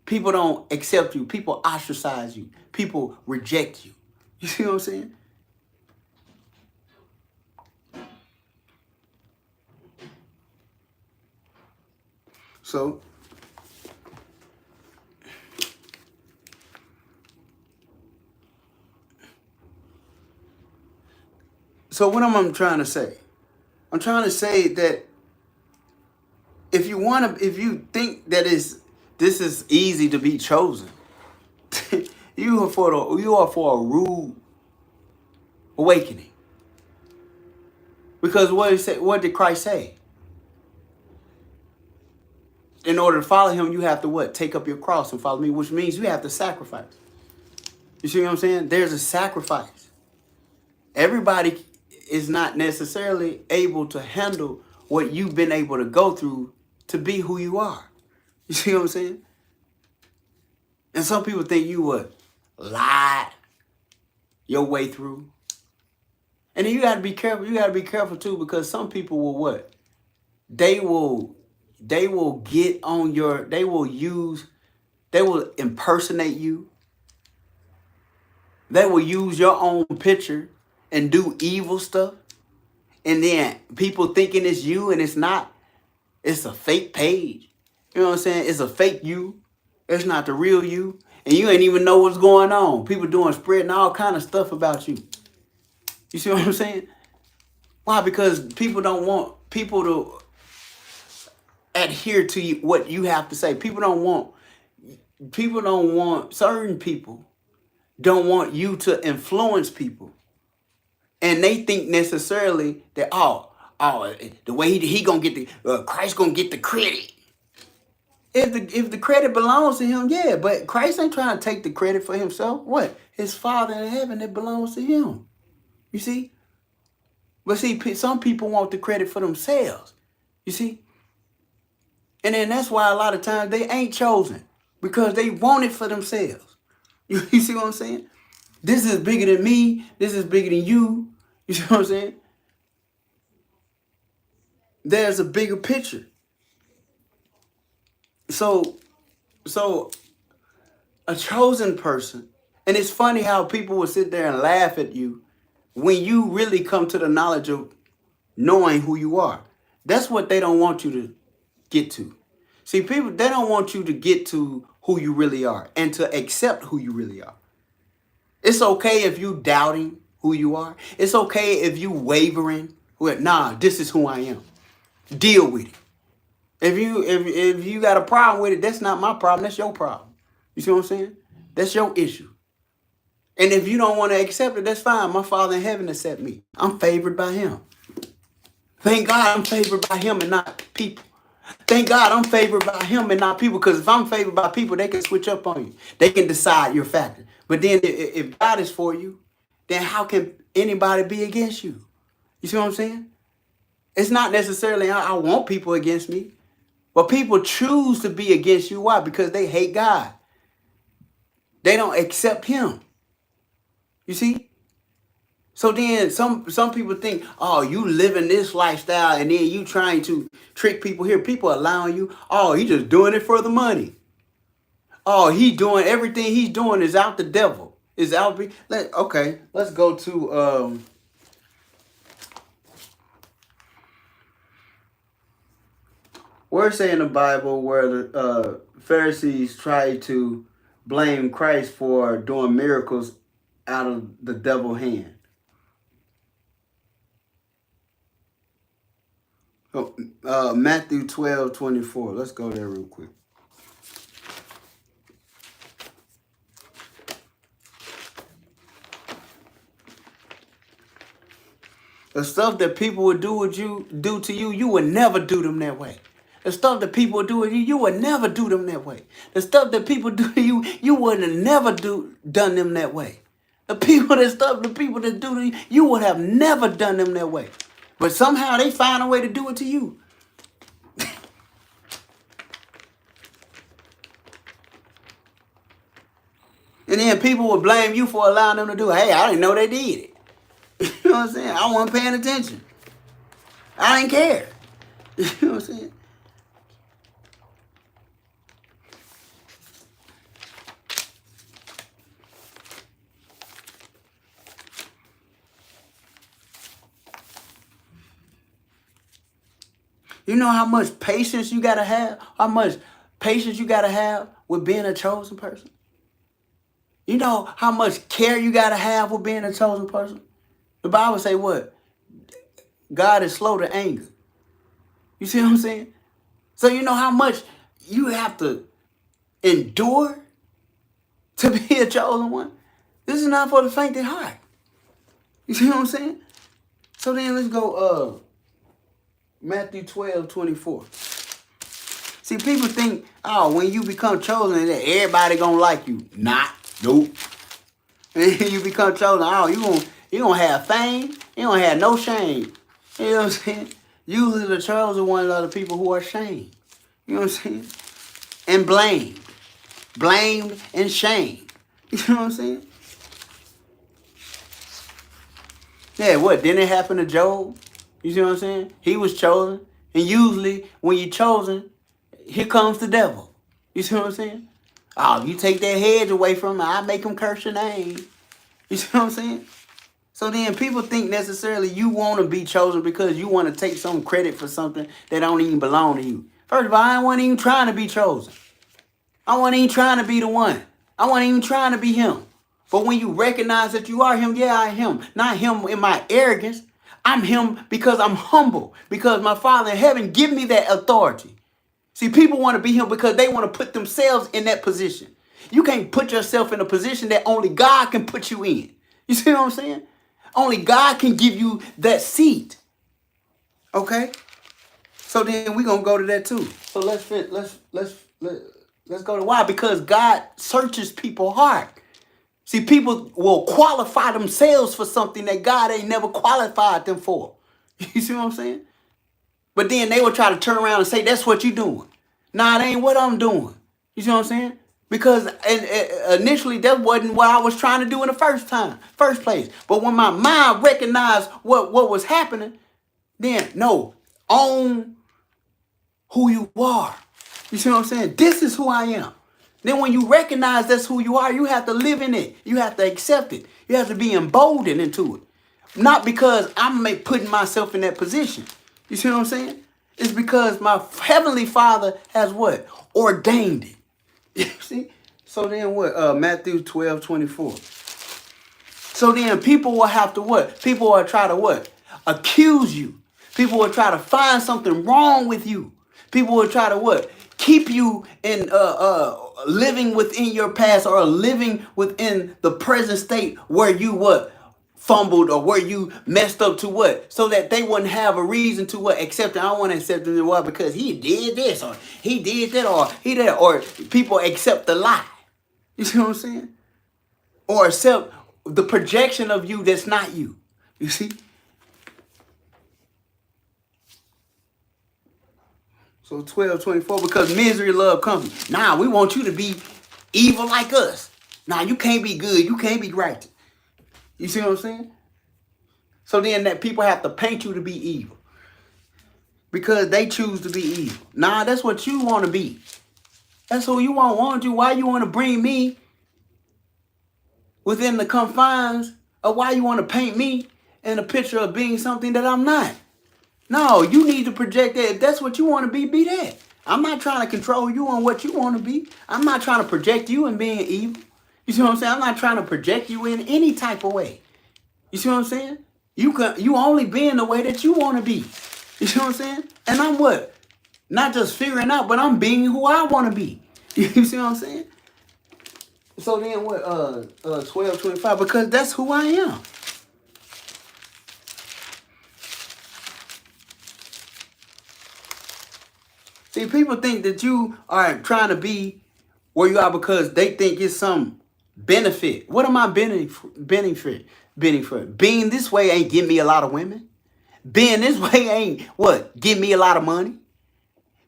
People don't accept you. People ostracize you. People reject you. You see what I'm saying? So what am I trying to say? I'm trying to say that if you think that this is easy to be chosen, you are for a rude awakening. Because what did Christ say? In order to follow him, you have to what? Take up your cross and follow me, which means you have to sacrifice. You see what I'm saying? There's a sacrifice. Everybody is not necessarily able to handle what you've been able to go through to be who you are. You see what I'm saying? And some people think you would lie your way through. And then you got to be careful. You got to be careful too, because some people will what? they will get on your, they will impersonate you. They will use your own picture and do evil stuff. And then people thinking it's you and it's not. It's a fake page. You know what I'm saying? It's a fake you. It's not the real you. And you ain't even know what's going on. People spreading all kind of stuff about you. You see what I'm saying? Why? Because people don't want people to adhere to what you have to say. Certain people don't want you to influence people. And they think necessarily that, the way he gonna get Christ gonna get the credit. If the credit belongs to him, yeah, but Christ ain't trying to take the credit for himself. What? His Father in heaven, it belongs to him. You see? But see, some people want the credit for themselves. You see? And then that's why a lot of times they ain't chosen, because they want it for themselves. You see what I'm saying? This is bigger than me. This is bigger than you. You see what I'm saying? There's a bigger picture. So a chosen person, and it's funny how people will sit there and laugh at you when you really come to the knowledge of knowing who you are. That's what they don't want you to get to. See, people, they don't want you to get to who you really are and to accept who you really are. It's okay if you doubting who you are. It's okay if you wavering. Nah, this is who I am. Deal with it. If you got a problem with it, that's not my problem. That's your problem. You see what I'm saying? That's your issue. And if you don't want to accept it, that's fine. My Father in heaven accept me. I'm favored by him. Thank God I'm favored by him and not people. Thank God I'm favored by him and not people. Because if I'm favored by people, they can switch up on you. They can decide your factor. But then if God is for you, then how can anybody be against you? You see what I'm saying? It's not necessarily I want people against me. But people choose to be against you. Why? Because they hate God. They don't accept him. You see? So then some people think, oh, you living this lifestyle and then you trying to trick people here. People allowing you, oh, he just doing it for the money. Oh, he doing everything he's doing is out the devil. Is out. Okay, let's go to where's it in the Bible where the Pharisees tried to blame Christ for doing miracles out of the devil's hand? Matthew 12:24. Let's go there real quick. The stuff that people would do to you, you would never do them that way. The stuff that people would do with you, you would never do them that way. The stuff that people do to you, you would have never done them that way. The people that do to you, you would have never done them that way. But somehow they find a way to do it to you. And then people would blame you for allowing them to do it. Hey, I didn't know they did it. You know what I'm saying? I wasn't paying attention. I didn't care. You know what I'm saying? You know how much patience you gotta have? How much patience you gotta have with being a chosen person? You know how much care you gotta have with being a chosen person? The Bible say what? God is slow to anger. You see what I'm saying? So you know how much you have to endure to be a chosen one? This is not for the faint at heart. You see what I'm saying? So then let's go Matthew 12:24. See, people think, oh, when you become chosen, that everybody gonna like you. Nope. And you become chosen, oh, you gonna have fame, you gonna have no shame. You know what I'm saying? Usually the chosen ones are the people who are shamed. You know what I'm saying? And blamed. Blamed and shamed. You know what I'm saying? Yeah, what? Didn't it happen to Job? You see what I'm saying? He was chosen. And usually when you're chosen, here comes the devil. You see what I'm saying? Oh, you take that hedge away from me, I make him curse your name. You see what I'm saying? So then people think necessarily you want to be chosen because you want to take some credit for something that don't even belong to you. First of all, I wasn't even trying to be chosen. I wasn't even trying to be the one. I wasn't even trying to be him. But when you recognize that you are him, yeah, I am him. Not him in my arrogance. I'm him because I'm humble. Because my Father in heaven give me that authority. See, people want to be him because they want to put themselves in that position. You can't put yourself in a position that only God can put you in. You see what I'm saying? Only God can give you that seat. Okay? So then we're gonna go to that too. So let's go to why? Because God searches people's heart. See, people will qualify themselves for something that God ain't never qualified them for. You see what I'm saying? But then they will try to turn around and say, that's what you doing. Nah, it ain't what I'm doing. You see what I'm saying? Because initially that wasn't what I was trying to do in the first place. But when my mind recognized what was happening, then no, own who you are. You see what I'm saying? This is who I am. Then when you recognize that's who you are, you have to live in it. You have to accept it. You have to be emboldened into it. Not because I'm putting myself in that position. You see what I'm saying? It's because my heavenly Father has what? Ordained it. You see? So then what? Matthew 12:24. So then people will have to what? People will try to what? Accuse you. People will try to find something wrong with you. People will try to what? Keep you in living within your past or living within the present state where you what? Fumbled or where you messed up to what? So that they wouldn't have a reason to what? Accept it. I don't want to accept it what? Because he did this or he did that or he did, or people accept the lie. You see what I'm saying? Or accept the projection of you that's not you. You see? So 12:24, because misery love company. Nah, we want you to be evil like us. Nah, you can't be good. You can't be righteous. You see what I'm saying? So then that people have to paint you to be evil. Because they choose to be evil. Nah, that's what you want to be. That's who you want you. Why you want to bring me within the confines of why you want to paint me in a picture of being something that I'm not? No, you need to project that. If that's what you want to be that. I'm not trying to control you on what you want to be. I'm not trying to project you in being evil. You see what I'm saying? I'm not trying to project you in any type of way. You see what I'm saying? You only being the way that you want to be. You see what I'm saying? And I'm what? Not just figuring out, but I'm being who I want to be. You see what I'm saying? So then what? 12:25, because that's who I am. See, people think that you are trying to be where you are because they think it's some benefit. What am I benefiting for? Being this way ain't give me a lot of women. Being this way ain't what? Give me a lot of money.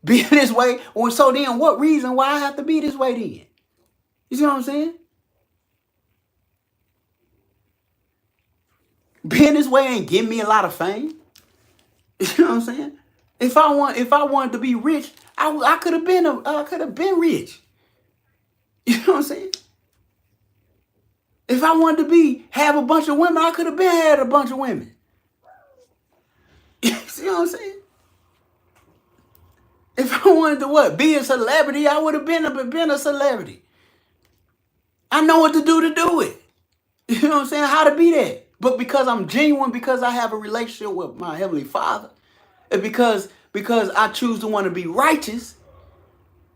Being this way, well, so then what reason why I have to be this way then? You see what I'm saying? Being this way ain't give me a lot of fame. You know what I'm saying? If I wanted to be rich, I could have been rich. You know what I'm saying? If I wanted to have a bunch of women, I could have had a bunch of women. You see what I'm saying? If I wanted to what? Be a celebrity, I would have been a celebrity. I know what to do it. You know what I'm saying? How to be that. But because I'm genuine, because I have a relationship with my Heavenly Father, and because I choose to want to be righteous,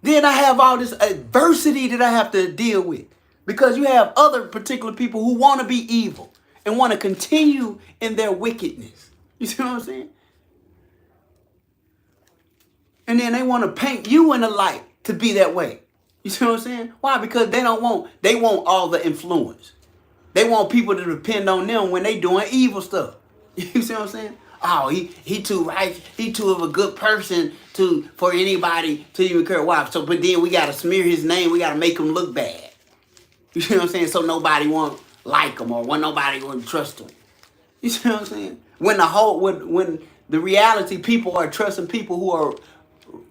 then I have all this adversity that I have to deal with. Because you have other particular people who want to be evil and want to continue in their wickedness. You see what I'm saying? And then they want to paint you in the light to be that way. You see what I'm saying? Why? Because they want all the influence. They want people to depend on them when they doing evil stuff. You see what I'm saying? Oh, he too right. He too of a good person for anybody to even care. Why? So, but then we gotta smear his name. We gotta make him look bad. You see what I'm saying? So nobody won't like him or when nobody won't trust him. You see what I'm saying? When The reality, people are trusting people who are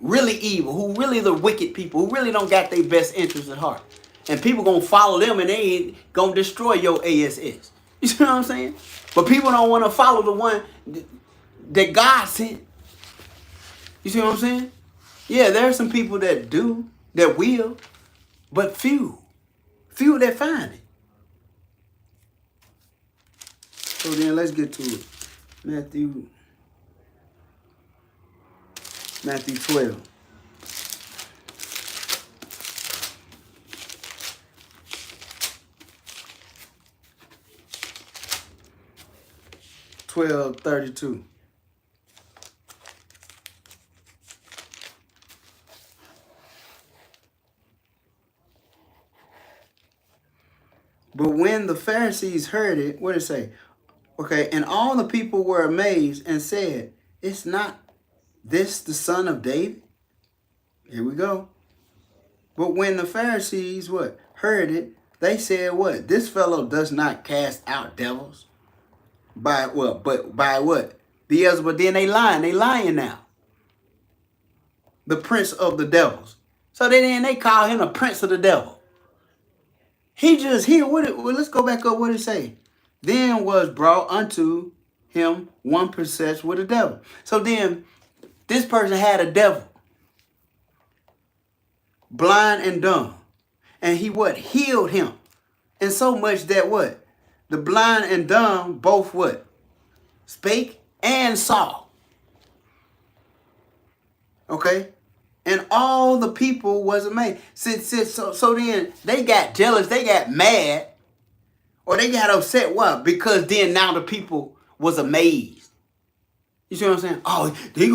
really evil, who really the wicked people, who really don't got their best interests at heart. And people gonna follow them and they ain't gonna destroy your ASS. You see what I'm saying? But people don't want to follow the one that God sent. You see what I'm saying? Yeah, there are some people that do, that will, but few. Few that find it. So then let's get to it. Matthew 12. (12:32). But when the Pharisees heard it, what did it say? Okay, and all the people were amazed and said, "It's not this the son of David?" Here we go. But when the Pharisees, what, heard it, they said, what? This fellow does not cast out devils. By what? But by what? Beelzebub. Then they lying. They lying now. The prince of the devils. So then they call him the prince of the devil. He just here. Well, let's go back up. What it say? Then was brought unto him one possessed with a devil. So then this person had a devil, blind and dumb, and he what? Healed him, and so much that what? The blind and dumb both what? Spake and saw. Okay? And all the people was amazed. So then they got jealous, they got mad, or they got upset. What? Because then now the people was amazed. You see what I'm saying? Oh, he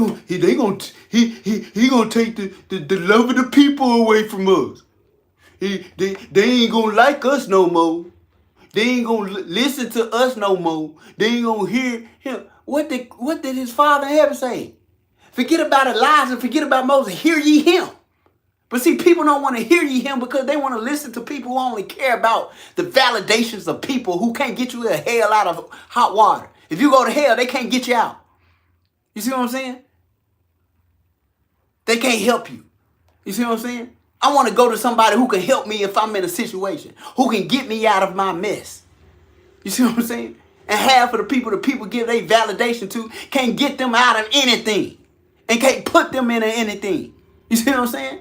gonna take the love of the people away from us. They ain't gonna like us no more. They ain't gonna listen to us no more. They ain't gonna hear him. What did his father in heaven say? Forget about Elijah, forget about Moses. Hear ye him. But see, people don't want to hear ye him because they want to listen to people who only care about the validations of people who can't get you the hell out of hot water. If you go to hell, they can't get you out. You see what I'm saying? They can't help you. You see what I'm saying? I want to go to somebody who can help me if I'm in a situation, who can get me out of my mess. You see what I'm saying? And half of the people give their validation to can't get them out of anything and can't put them into anything. You see what I'm saying?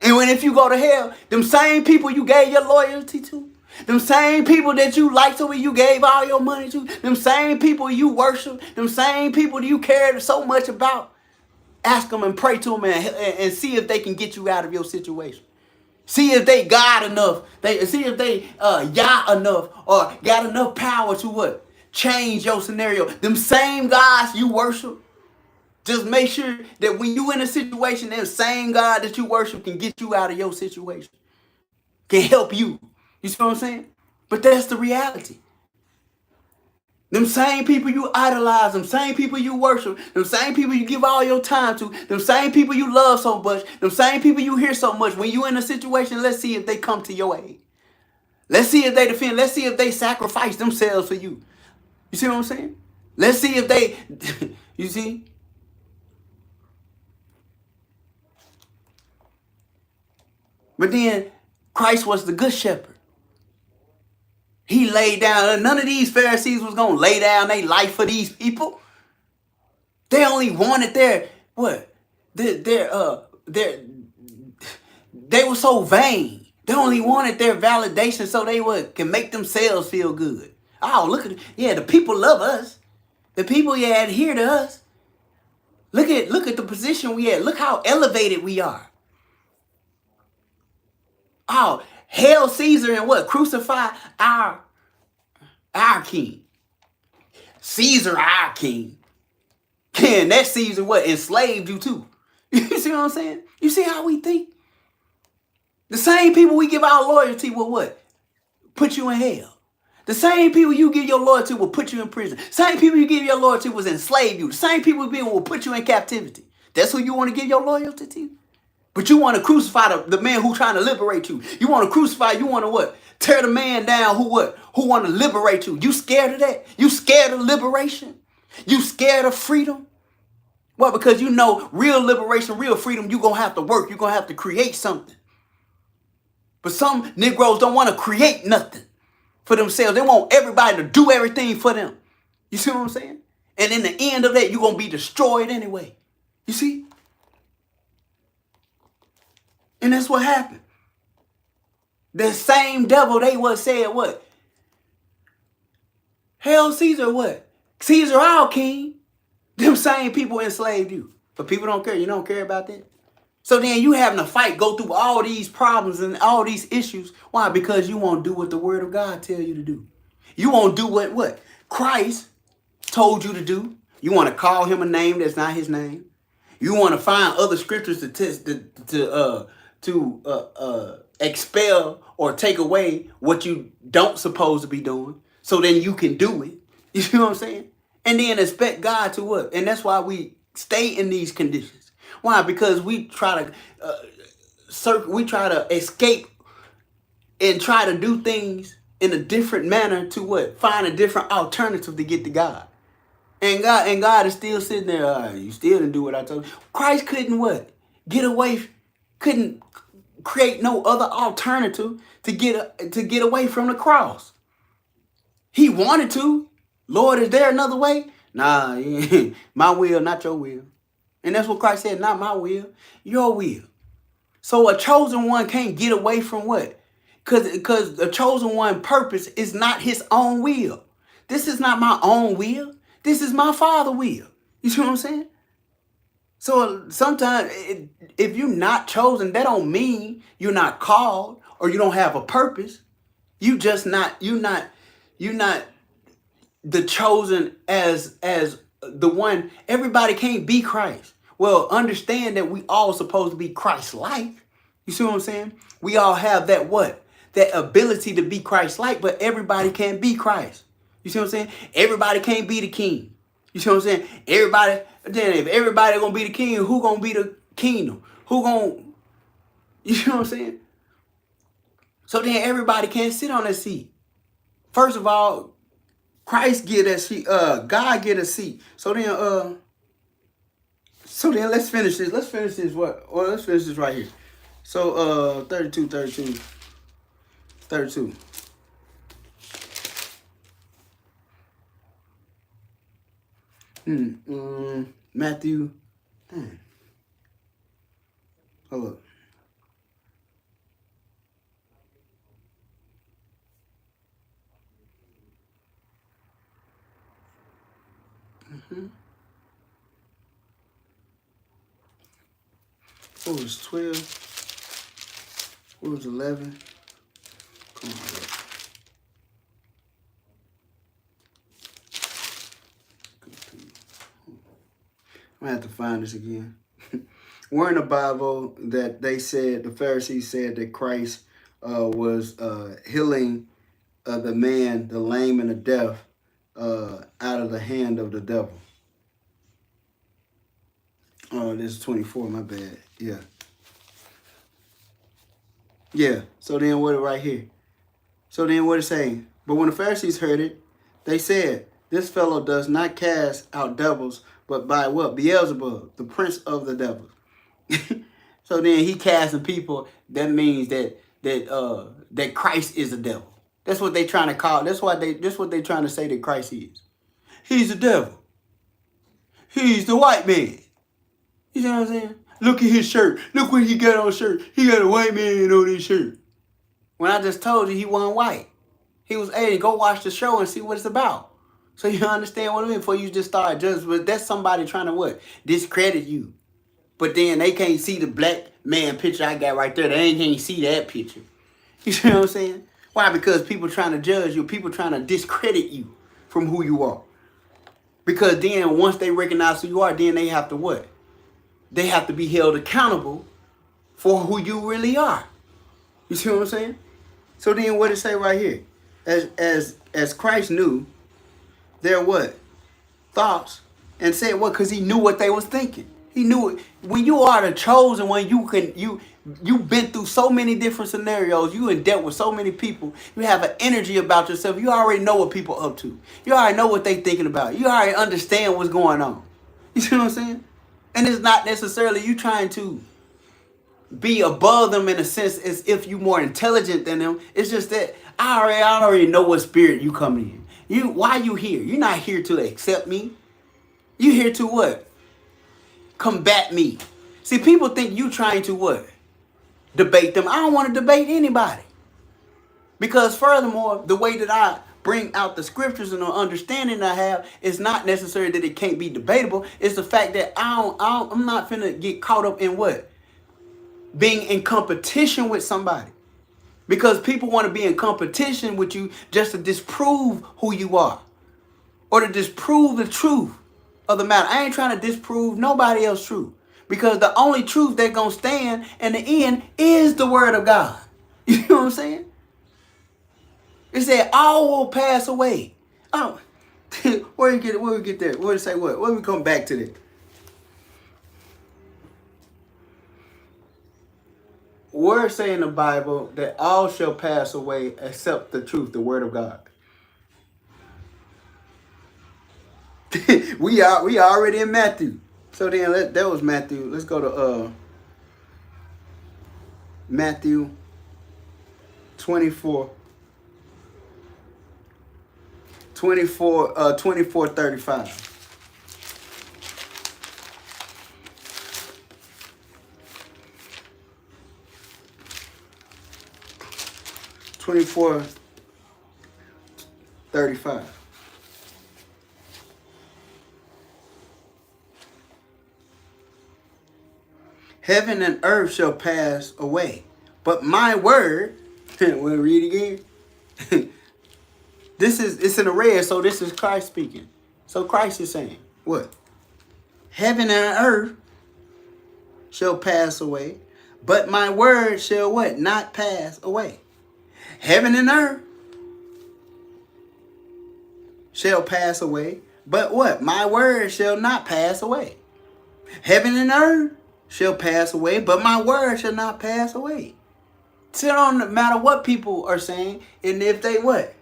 And if you go to hell, them same people you gave your loyalty to, them same people that you liked to, you gave all your money to, them same people you worship, them same people you cared so much about, ask them and pray to them and see if they can get you out of your situation. See if they God enough. See if they Yah enough or got enough power to what? Change your scenario. Them same gods you worship. Just make sure that when you in a situation, that same God that you worship can get you out of your situation. Can help you. You see what I'm saying? But that's the reality. Them same people you idolize, them same people you worship, them same people you give all your time to, them same people you love so much, them same people you hear so much. When you in a situation, let's see if they come to your aid. Let's see if they defend. Let's see if they sacrifice themselves for you. You see what I'm saying? Let's see if they, you see? But then Christ was the good shepherd. He laid down. None of these Pharisees was going to lay down their life for these people. They only wanted their, what? They were so vain. They only wanted their validation so they can make themselves feel good. Oh, look at, yeah, the people love us. The people, yeah, adhere to us. Look at the position we at. Look how elevated we are. Oh, hail Caesar and what? Crucify our king. Caesar, our king. And that Caesar what? Enslaved you too. You see what I'm saying? You see how we think? The same people we give our loyalty will what? Put you in hell. The same people you give your loyalty will put you in prison. Same people you give your loyalty will enslave you. The same people will put you in captivity. That's who you want to give your loyalty to? But you want to crucify the man who's trying to liberate you. You want to crucify, you want to what? Tear the man down who what? Who want to liberate you. You scared of that? You scared of liberation? You scared of freedom? Well, because you know real liberation, real freedom, you're going to have to work. You're going to have to create something. But some Negroes don't want to create nothing for themselves. They want everybody to do everything for them. You see what I'm saying? And in the end of that, you're going to be destroyed anyway. You see? And that's what happened. The same devil they said what? Hail Caesar what? Caesar our king. Them same people enslaved you. But people don't care. You don't care about that? So then you having to fight, go through all these problems and all these issues. Why? Because you won't do what the word of God tell you to do. You won't do what Christ told you to do. You want to call him a name that's not his name. You want to find other scriptures to expel or take away what you don't supposed to be doing, so then you can do it. You see what I'm saying? And then expect God to what? And that's why we stay in these conditions. Why? Because we try to escape and try to do things in a different manner to what? Find a different alternative to get to God. And God is still sitting there. You still didn't do what I told you. Christ couldn't what? Couldn't create no other alternative to get away from the cross. He wanted to. Lord, is there another way? Nah, my will, not your will. And that's what Christ said, not my will, your will. So a chosen one can't get away from what? Because the chosen one purpose is not his own will. This is not my own will. This is my Father's will. You see what I'm saying? So sometimes if you're not chosen, that don't mean you're not called or you don't have a purpose. You're not the chosen as the one. Everybody can't be Christ. Well, understand that we all supposed to be Christ-like. You see what I'm saying? We all have that what? That ability to be Christ-like, but everybody can't be Christ. You see what I'm saying? Everybody can't be the king. You see what I'm saying? If everybody gonna be the king, who gonna be the kingdom? You see what I'm saying? So then everybody can't sit on that seat. First of all, Christ get that seat. God get a seat. So then let's finish this. Let's finish this right here. So 32. Matthew. Hold up. What was 12? What was 11? Come on, look. I'm gonna have to find this again. We're in the Bible that they said, the Pharisees said that Christ was healing the man, the lame and the deaf, out of the hand of the devil. Oh, this is 24, my bad. Yeah. So then what right here? So then what it's saying? But when the Pharisees heard it, they said, this fellow does not cast out devils, but by what? Beelzebub, the prince of the devils. So then he casting people. That means that Christ is the devil. That's what they trying to call. That's what they trying to say that Christ is. He's the devil. He's the white man. You see what I'm saying? Look at his shirt. Look what he got on shirt. He got a white man on his shirt. When I just told you he wasn't white. He was, hey, go watch the show and see what it's about. So you understand what I mean? Before you just start judging. But that's somebody trying to what? Discredit you. But then they can't see the black man picture I got right there. They can't see that picture. You see what I'm saying? Why? Because people trying to judge you. People trying to discredit you from who you are. Because then once they recognize who you are, then they have to what? They have to be held accountable for who you really are. You see what I'm saying? So then what it say right here? As Christ knew their what? Thoughts, and said what? Because he knew what they was thinking. He knew it. When you are the chosen one, you've been through so many different scenarios. You and dealt with so many people. You have an energy about yourself. You already know what people up to. You already know what they thinking about. You already understand what's going on. You see what I'm saying? And it's not necessarily you trying to be above them in a sense as if you more intelligent than them. It's just that I already know what spirit you coming in. Why you here? You're not here to accept me. You here to what? Combat me. See, people think you trying to what? Debate them. I don't want to debate anybody. Because furthermore, the way that I bring out the scriptures and the understanding I have is not necessarily that it can't be debatable. It's the fact that I'm not finna get caught up in what? Being in competition with somebody. Because people want to be in competition with you just to disprove who you are. Or to disprove the truth of the matter. I ain't trying to disprove nobody else's truth. Because the only truth that's going to stand in the end is the word of God. You know what I'm saying? It said all will pass away. Oh, where we get there? Where it say what? Where we come back to that? Where it say in the Bible that all shall pass away except the truth, the word of God. we already in Matthew. So then that was Matthew. Let's go to Matthew 24. 24:35. Heaven and earth shall pass away, but my word, we'll read again. It's in the red, so this is Christ speaking. So Christ is saying, what? Heaven and earth shall pass away, but my word shall what? Not pass away. Heaven and earth shall pass away, but what? My word shall not pass away. Heaven and earth shall pass away, but my word shall not pass away. So it don't matter what people are saying, and if they what?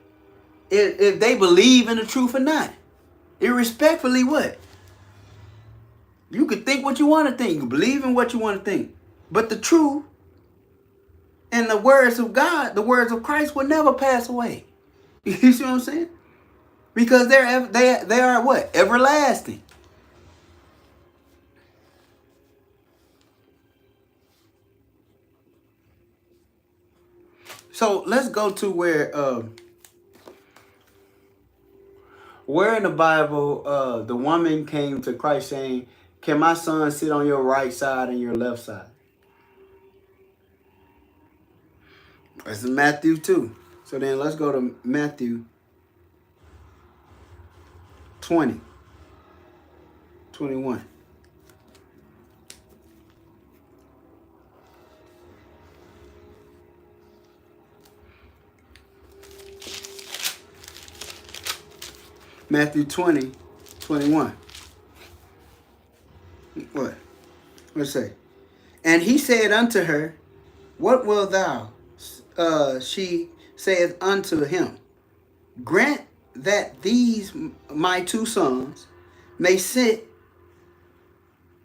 If they believe in the truth or not. Irrespectfully what? You can think what you want to think. You can believe in what you want to think. But the truth and the words of God, the words of Christ will never pass away. You see what I'm saying? Because they are what? Everlasting. So let's go to where in the Bible the woman came to Christ saying, "Can my son sit on your right side and your left side?" That's in Matthew 2. So then let's go to Matthew 21. Matthew 20:21. What? Let's say. And he said unto her, "What wilt thou?" She saith unto him, "Grant that these my two sons may sit,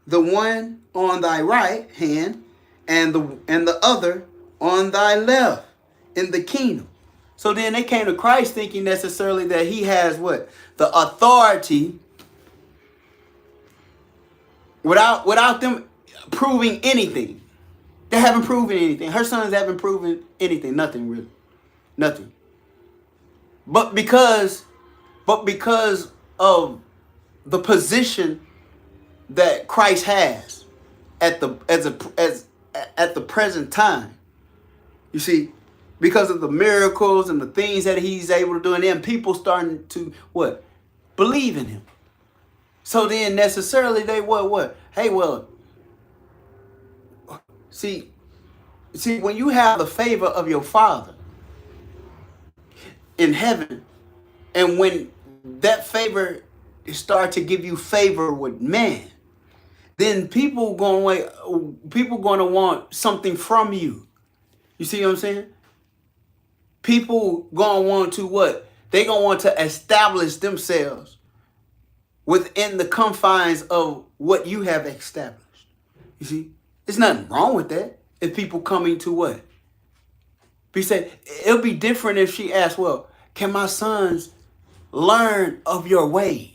the one on thy right hand and the other on thy left in the kingdom." So then they came to Christ thinking necessarily that he has what? The authority without them proving anything. They haven't proven anything. Her sons haven't proven anything. Nothing really. Nothing. But because of the position that Christ has at the present time, you see, because of the miracles and the things that he's able to do, and then people starting to what? Believe in him. So then necessarily they what? Hey, well, see, when you have the favor of your Father in heaven, and when that favor start to give you favor with man, then people going to want something from you. You see what I'm saying? People going to want to what? They going to want to establish themselves within the confines of what you have established. You see? There's nothing wrong with that. If people coming to what? He said, it'll be different if she asked, well, can my sons learn of your ways?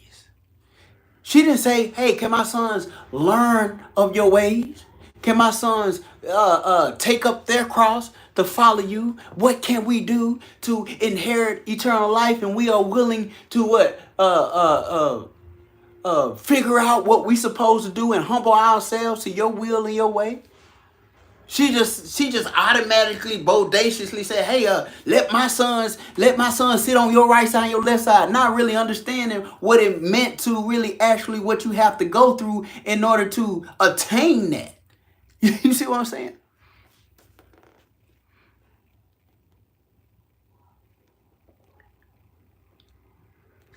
She didn't say, hey, can my sons learn of your ways? Can my sons take up their cross to follow you? What can we do to inherit eternal life? And we are willing to what? Figure out what we supposed to do and humble ourselves to your will and your way. She just automatically bodaciously said, hey, let my sons sit on your right side and your left side, not really understanding what it meant to really actually what you have to go through in order to attain that. You see what I'm saying?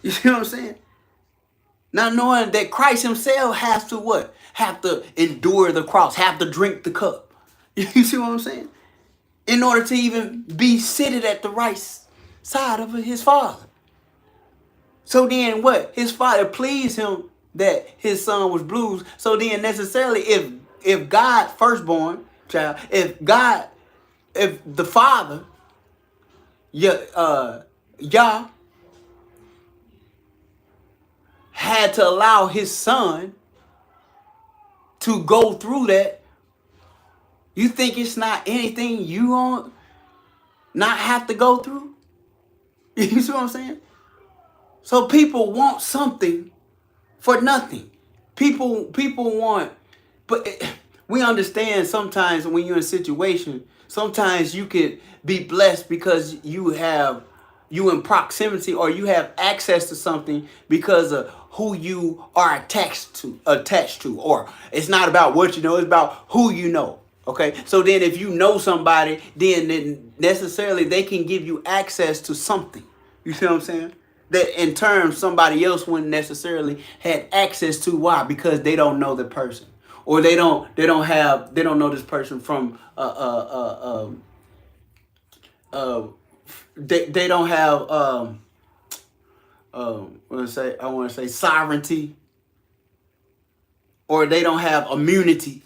You see what I'm saying? Now knowing that Christ himself has to what? Have to endure the cross, have to drink the cup. You see what I'm saying? In order to even be seated at the right side of his father. So then what? His father pleased him that his son was bruised. So then necessarily if God, firstborn child, if the father, Yah, had to allow his son to go through that, you think it's not anything you won't not have to go through? You see what I'm saying? So people want something for nothing. People want, but we understand sometimes when you're in a situation, sometimes you could be blessed because you in proximity or you have access to something because of who you are attached to, or it's not about what you know, it's about who you know. Okay, so then if you know somebody, then necessarily they can give you access to something. You see what I'm saying? That in turn somebody else wouldn't necessarily had access to. Why? Because they don't know the person, or they don't know this person from they don't have I want to say sovereignty, or they don't have immunity.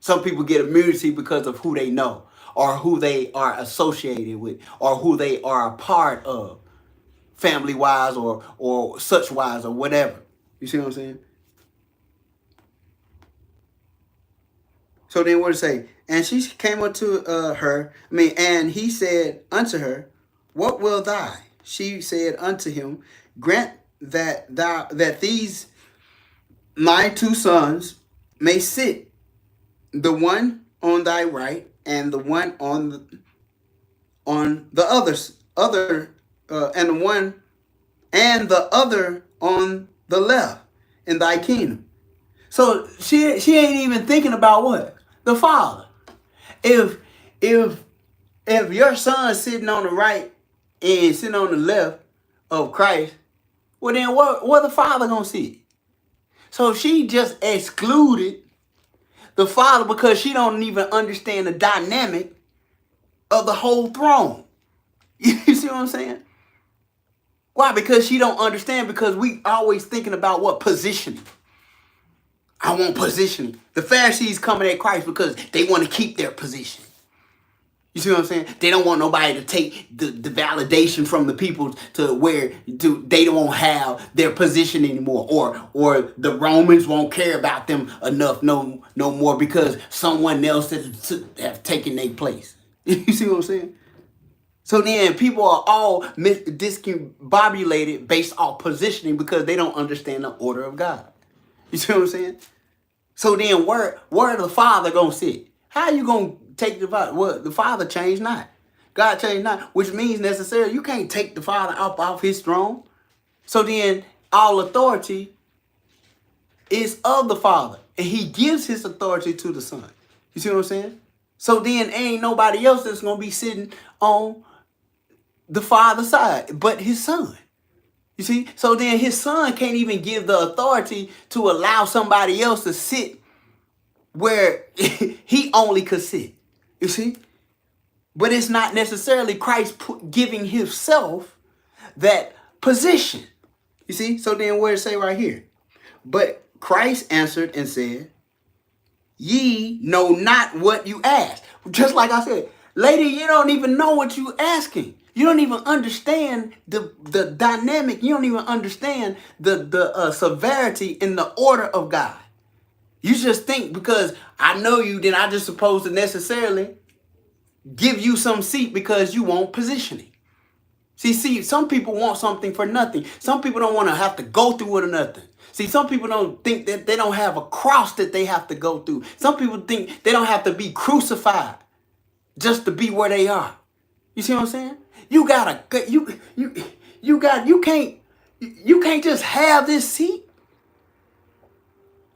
Some people get immunity because of who they know, or who they are associated with, or who they are a part of, family wise or such wise or whatever. You see what I'm saying? So then what did it say? And she came unto and he said unto her, what will thou? She said unto him, grant that these my two sons may sit, the one on thy right and the one on the other and the other on the left in thy kingdom. So she ain't even thinking about what? The father. If your son's sitting on the right and sitting on the left of Christ, well then what the father gonna see? So she just excluded the father because she don't even understand the dynamic of the whole throne. You see what I'm saying? Why? Because she don't understand, because we always thinking about what? Positioning. I want positioning. The Pharisees coming at Christ because they want to keep their position. You see what I'm saying? They don't want nobody to take the validation from the people to where they don't have their position anymore, or the Romans won't care about them enough no more because someone else have taken their place. You see what I'm saying? So then people are all discombobulated based off positioning because they don't understand the order of God. You see what I'm saying? So then where the father gonna sit? How you gonna take the father? Well, the father changed not. God changed not, which means necessarily you can't take the father up off his throne. So then all authority is of the father, and he gives his authority to the son. You see what I'm saying? So then ain't nobody else that's gonna be sitting on the father's side but his son. You see? So then his son can't even give the authority to allow somebody else to sit where he only could sit. You see? But it's not necessarily Christ giving himself that position. You see? So then what does it say right here? But Christ answered and said, ye know not what you ask. Just like I said, lady, you don't even know what you asking. You don't even understand the dynamic. You don't even understand the severity in the order of God. You just think because I know you, then I just supposed to necessarily give you some seat because you want positioning. See, some people want something for nothing. Some people don't want to have to go through it or nothing. See, some people don't think that they don't have a cross that they have to go through. Some people think they don't have to be crucified just to be where they are. You see what I'm saying? You can't just have this seat.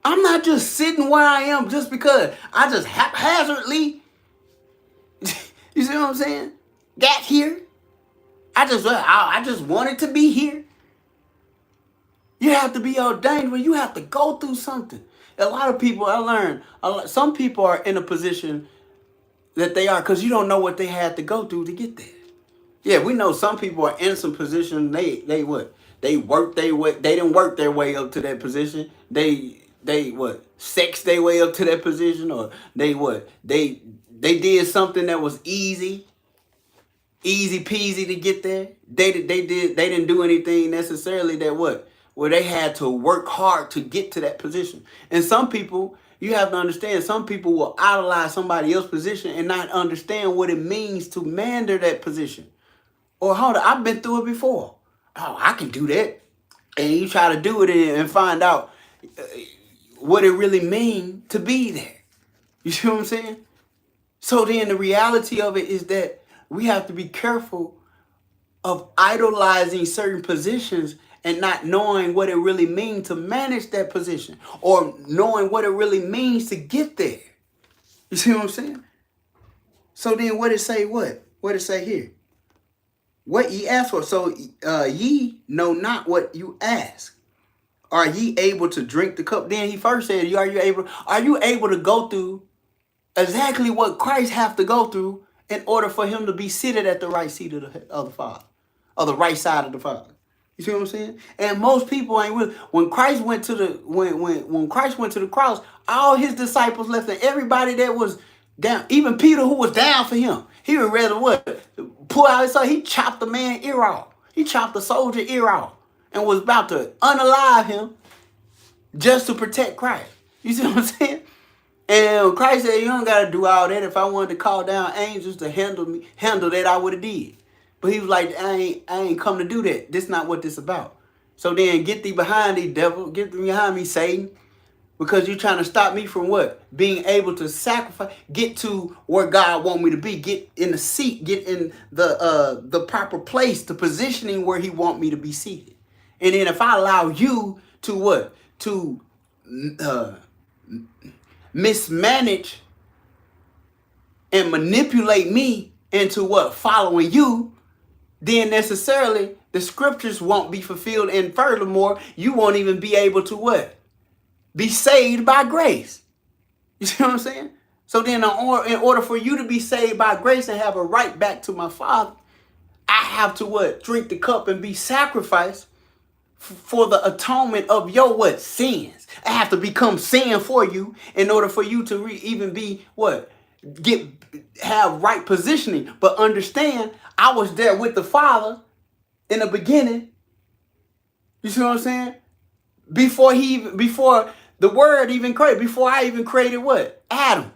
I'm not just sitting where I am just because I just haphazardly, you see what I'm saying, got here. I just wanted to be here. You have to be ordained where you have to go through something. A lot of people, I learned, some people are in a position that they are because you don't know what they had to go through to get there. Yeah, we know some people are in some position. They what? They work their way. They didn't work their way up to that position. They what? Sex their way up to that position, or they what? They did something that was easy peasy to get there. They didn't do anything necessarily that what? Where they had to work hard to get to that position. And some people, you have to understand, some people will idolize somebody else's position and not understand what it means to mander that position. Or hold on, I've been through it before. Oh, I can do that. And you try to do it and find out what it really means to be there. You see what I'm saying? So then the reality of it is that we have to be careful of idolizing certain positions and not knowing what it really means to manage that position or knowing what it really means to get there. You see what I'm saying? So then what it say what? What it say here? What ye ask for. So ye know not what you ask. Are ye able to drink the cup? Then he first said, are you able to go through exactly what Christ have to go through in order for him to be seated at the right seat of the Father, or the right side of the Father? You see what I'm saying? And most people ain't really. When Christ went to the when Christ went to the cross, all his disciples left, and everybody that was down, even Peter, who was down for him, he would rather what? Pull out his sword. He chopped the man ear off. He chopped the soldier ear off and was about to unalive him just to protect Christ. You see what I'm saying? And Christ said, you don't got to do all that. If I wanted to call down angels to handle that, I would have did. But he was like, I ain't come to do that. This not what this about. So then get thee behind thee, devil. Get thee behind me, Satan. Because you're trying to stop me from what? Being able to sacrifice, get to where God want me to be, get in the seat, get in the proper place, the positioning where he want me to be seated. And then if I allow you to what? To mismanage and manipulate me into what? Following you, then necessarily the scriptures won't be fulfilled. And furthermore, you won't even be able to what? Be saved by grace. You see what I'm saying? So then in order for you to be saved by grace and have a right back to my Father, I have to what? Drink the cup and be sacrificed for the atonement of your what? Sins. I have to become sin for you in order for you to even be what? Have right positioning. But understand, I was there with the Father in the beginning. You see what I'm saying? Before the word even created, before I even created what? Adam.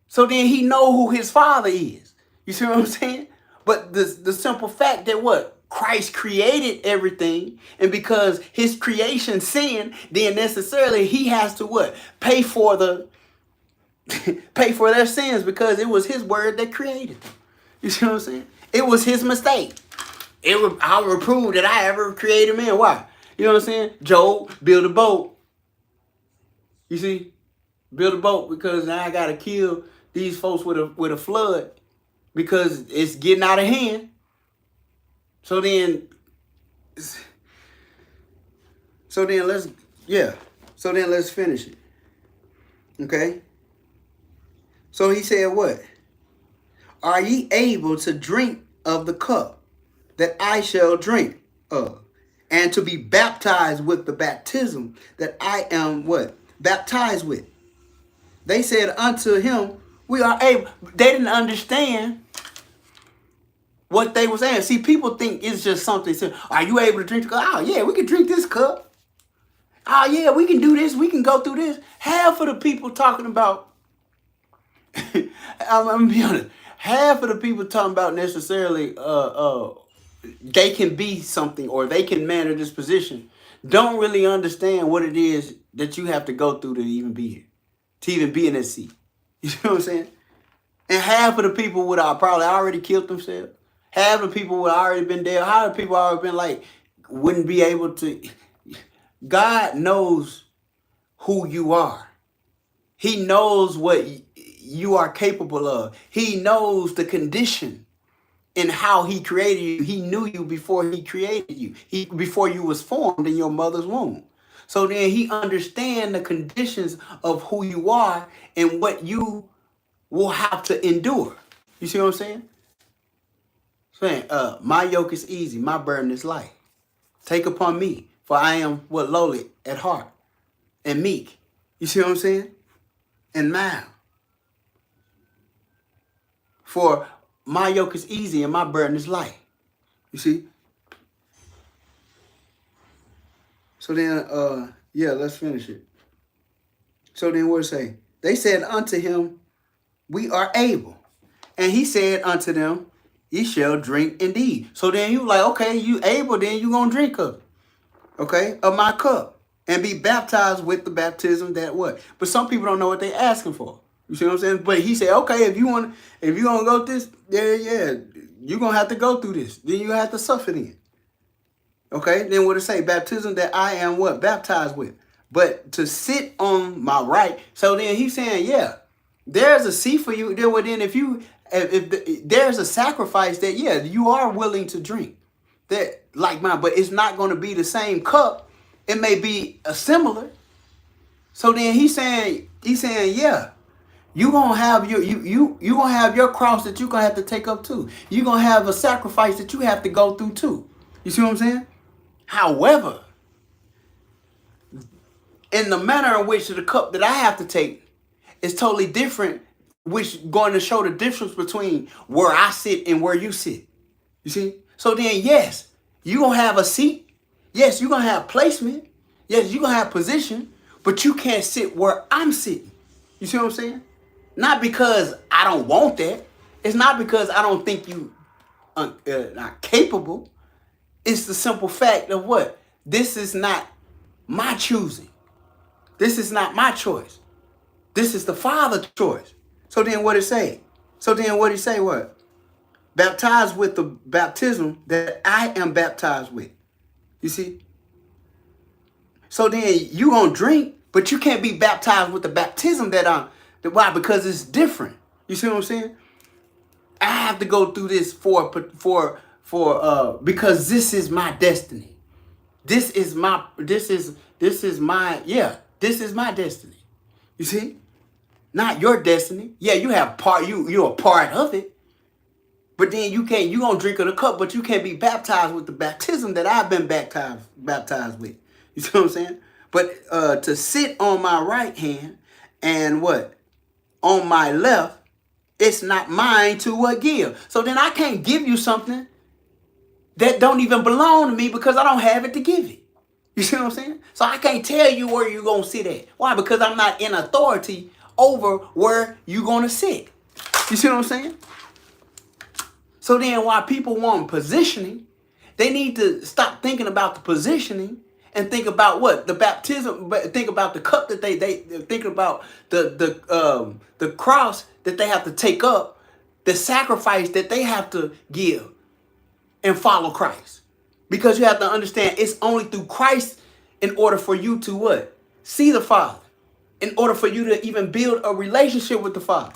So then he know who his Father is. You see what I'm saying? But the simple fact that what? Christ created everything, and because his creation sinned, then necessarily he has to what? Pay for their sins, because it was his word that created them. You see what I'm saying? It was his mistake. I'll reprove that I ever created man. Why? You know what I'm saying? Job, build a boat. You see? Build a boat because now I gotta kill these folks with a flood because it's getting out of hand. So then So then let's finish it. Okay? So he said what? Are ye able to drink of the cup that I shall drink of, and to be baptized with the baptism that I am what? Baptized with. They said unto him, we are able. They didn't understand what they were saying. See, people think it's just something. Are you able to drink the cup? Oh, yeah, we can drink this cup. Oh, yeah, we can do this. We can go through this. Half of the people talking about, I'm going to be honest, half of the people talking about necessarily they can be something or they can manage this position don't really understand what it is that you have to go through to even be here, to even be in that seat. You know what I'm saying? And half of the people would have probably already killed themselves. Half of the people would have already been dead. Half of the people already been like, wouldn't be able to. God knows who you are. He knows what you are capable of. He knows the condition and how he created you. He knew you before he created you. Before you was formed in your mother's womb. So then he understands the conditions of who you are and what you will have to endure. You see what I'm saying? My yoke is easy, my burden is light. Take upon me, for I am what lowly at heart and meek. You see what I'm saying? And mild. For my yoke is easy and my burden is light. You see? So then, let's finish it. So then what it say? They said unto him, we are able. And he said unto them, ye shall drink indeed. So then you like, okay, you able, then you gonna drink of it. Okay, of my cup. And be baptized with the baptism that what? But some people don't know what they're asking for. You see what I'm saying? But he said, okay, if you gonna go this, you're gonna have to go through this. Then you have to suffer then. Okay, then what it say? Baptism that I am what? Baptized with. But to sit on my right. So then he's saying, yeah, there's a seat for you. Then if there's a sacrifice that, yeah, you are willing to drink. That like mine, but it's not going to be the same cup. It may be a similar. So then he's saying, yeah, you gonna have you gonna have your cross that you gonna have to take up too. You gonna have a sacrifice that you have to go through too. You see what I'm saying? However, in the manner in which the cup that I have to take is totally different, which going to show the difference between where I sit and where you sit. You see? So then, yes, you're going to have a seat. Yes, you're going to have placement. Yes, you're going to have position, but you can't sit where I'm sitting. You see what I'm saying? Not because I don't want that. It's not because I don't think you not capable. It's the simple fact of what? This is not my choosing. This is not my choice. This is the Father's choice. So then what it say? What? Baptized with the baptism that I am baptized with. You see? So then you gonna drink, but you can't be baptized with the baptism why? Because it's different. You see what I'm saying? I have to go through this because this is my destiny. This is my destiny. You see? Not your destiny. Yeah, you have you're a part of it. But then you gonna drink of the cup, but you can't be baptized with the baptism that I've been baptized with. You see what I'm saying? But to sit on my right hand and what? On my left, it's not mine to what give. So then I can't give you something that don't even belong to me because I don't have it to give it. You see what I'm saying? So I can't tell you where you're going to sit at. Why? Because I'm not in authority over where you're going to sit. You see what I'm saying? So then while people want positioning, they need to stop thinking about the positioning and think about what? The baptism, think about the cup that they think about the cross that they have to take up, the sacrifice that they have to give and follow Christ. Because you have to understand it's only through Christ in order for you to what? See the Father. In order for you to even build a relationship with the Father.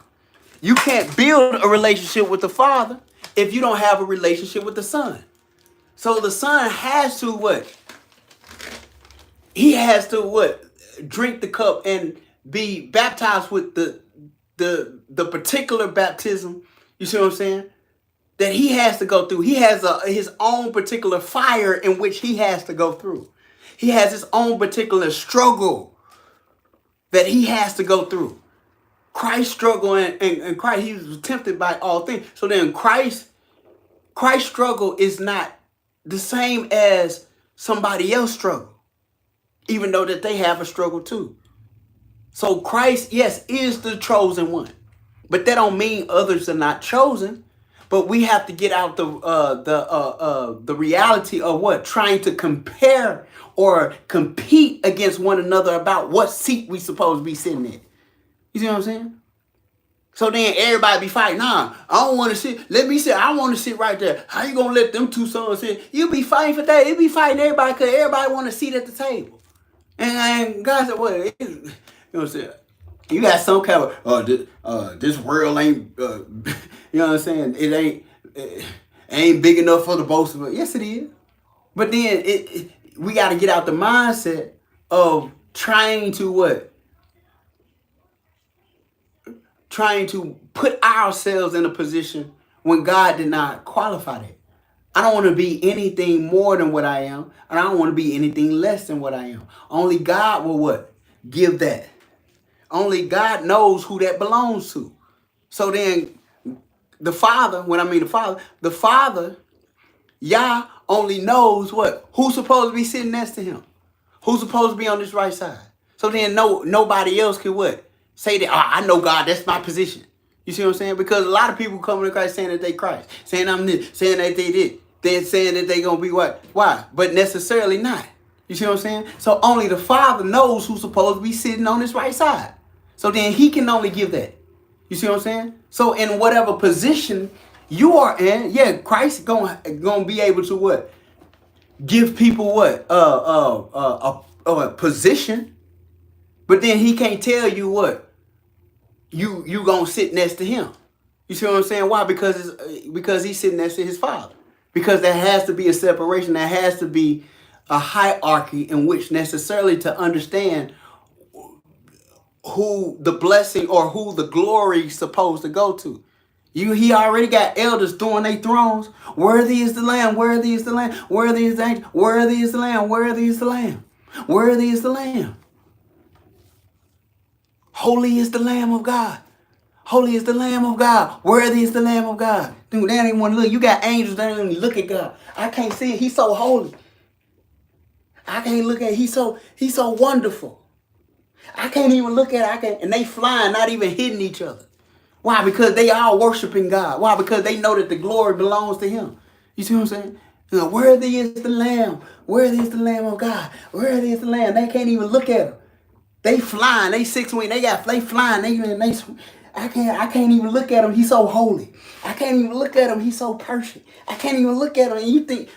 You can't build a relationship with the Father if you don't have a relationship with the Son. So the Son has to what? He has to what? Drink the cup and be baptized with the particular baptism. You see what I'm saying? That he has to go through. He has his own particular fire in which he has to go through. He has his own particular struggle that he has to go through. Christ struggled and Christ, he was tempted by all things. So then Christ's struggle is not the same as somebody else's struggle, even though that they have a struggle too. So Christ, yes, is the chosen one, but that don't mean others are not chosen. But we have to get out the reality of what? Trying to compare or compete against one another about what seat we supposed to be sitting in. You see what I'm saying? So then everybody be fighting. Nah, I don't want to sit. Let me sit. I want to sit right there. How you gonna let them two sons sit? You be fighting for that. You be fighting everybody because everybody want to sit at the table. And God said, well, you know what I'm saying? You got some kind of this world ain't you know what I'm saying? It ain't big enough for the both of us. Yes, it is. But then we got to get out the mindset of trying to what? Trying to put ourselves in a position when God did not qualify that. I don't want to be anything more than what I am, and I don't want to be anything less than what I am. Only God will what? Give that. Only God knows who that belongs to. So then the Father, the Father, Yah only knows what? Who's supposed to be sitting next to him? Who's supposed to be on this right side? So then nobody else can what? Say that, I know God, that's my position. You see what I'm saying? Because a lot of people coming to Christ saying that they Christ, saying I'm this, saying that they did, then saying that they gonna be what? Why? But necessarily not. You see what I'm saying? So only the Father knows who's supposed to be sitting on this right side. So then he can only give that. You see what I'm saying? So in whatever position you are in, yeah, Christ gonna be able to what? Give people what? A position. But then he can't tell you what? You gonna sit next to him. You see what I'm saying? Why? Because he's sitting next to his Father. Because there has to be a separation. There has to be a hierarchy in which necessarily to understand who the blessing or who the glory is supposed to go to. He already got elders throwing their thrones. Worthy is the Lamb, worthy is the Lamb, worthy is the angel, worthy is the Lamb, worthy is the Lamb, worthy is the Lamb. Holy is the Lamb of God. Holy is the Lamb of God. Worthy is the Lamb of God. Dude, they don't even want to look. You got angels that don't even look at God. I can't see it. He's so holy. I can't look at it. He's so wonderful. I can't even look at it. And they flying, not even hitting each other. Why? Because they all worshiping God. Why? Because they know that the glory belongs to him. You see what I'm saying? You know, worthy is the Lamb. Worthy is the Lamb of God. Worthy is the Lamb. They can't even look at him. They flying. They 6 wing. They flying. I can't even look at him. He's so holy. I can't even look at him. He's so perfect. I can't even look at him. And you think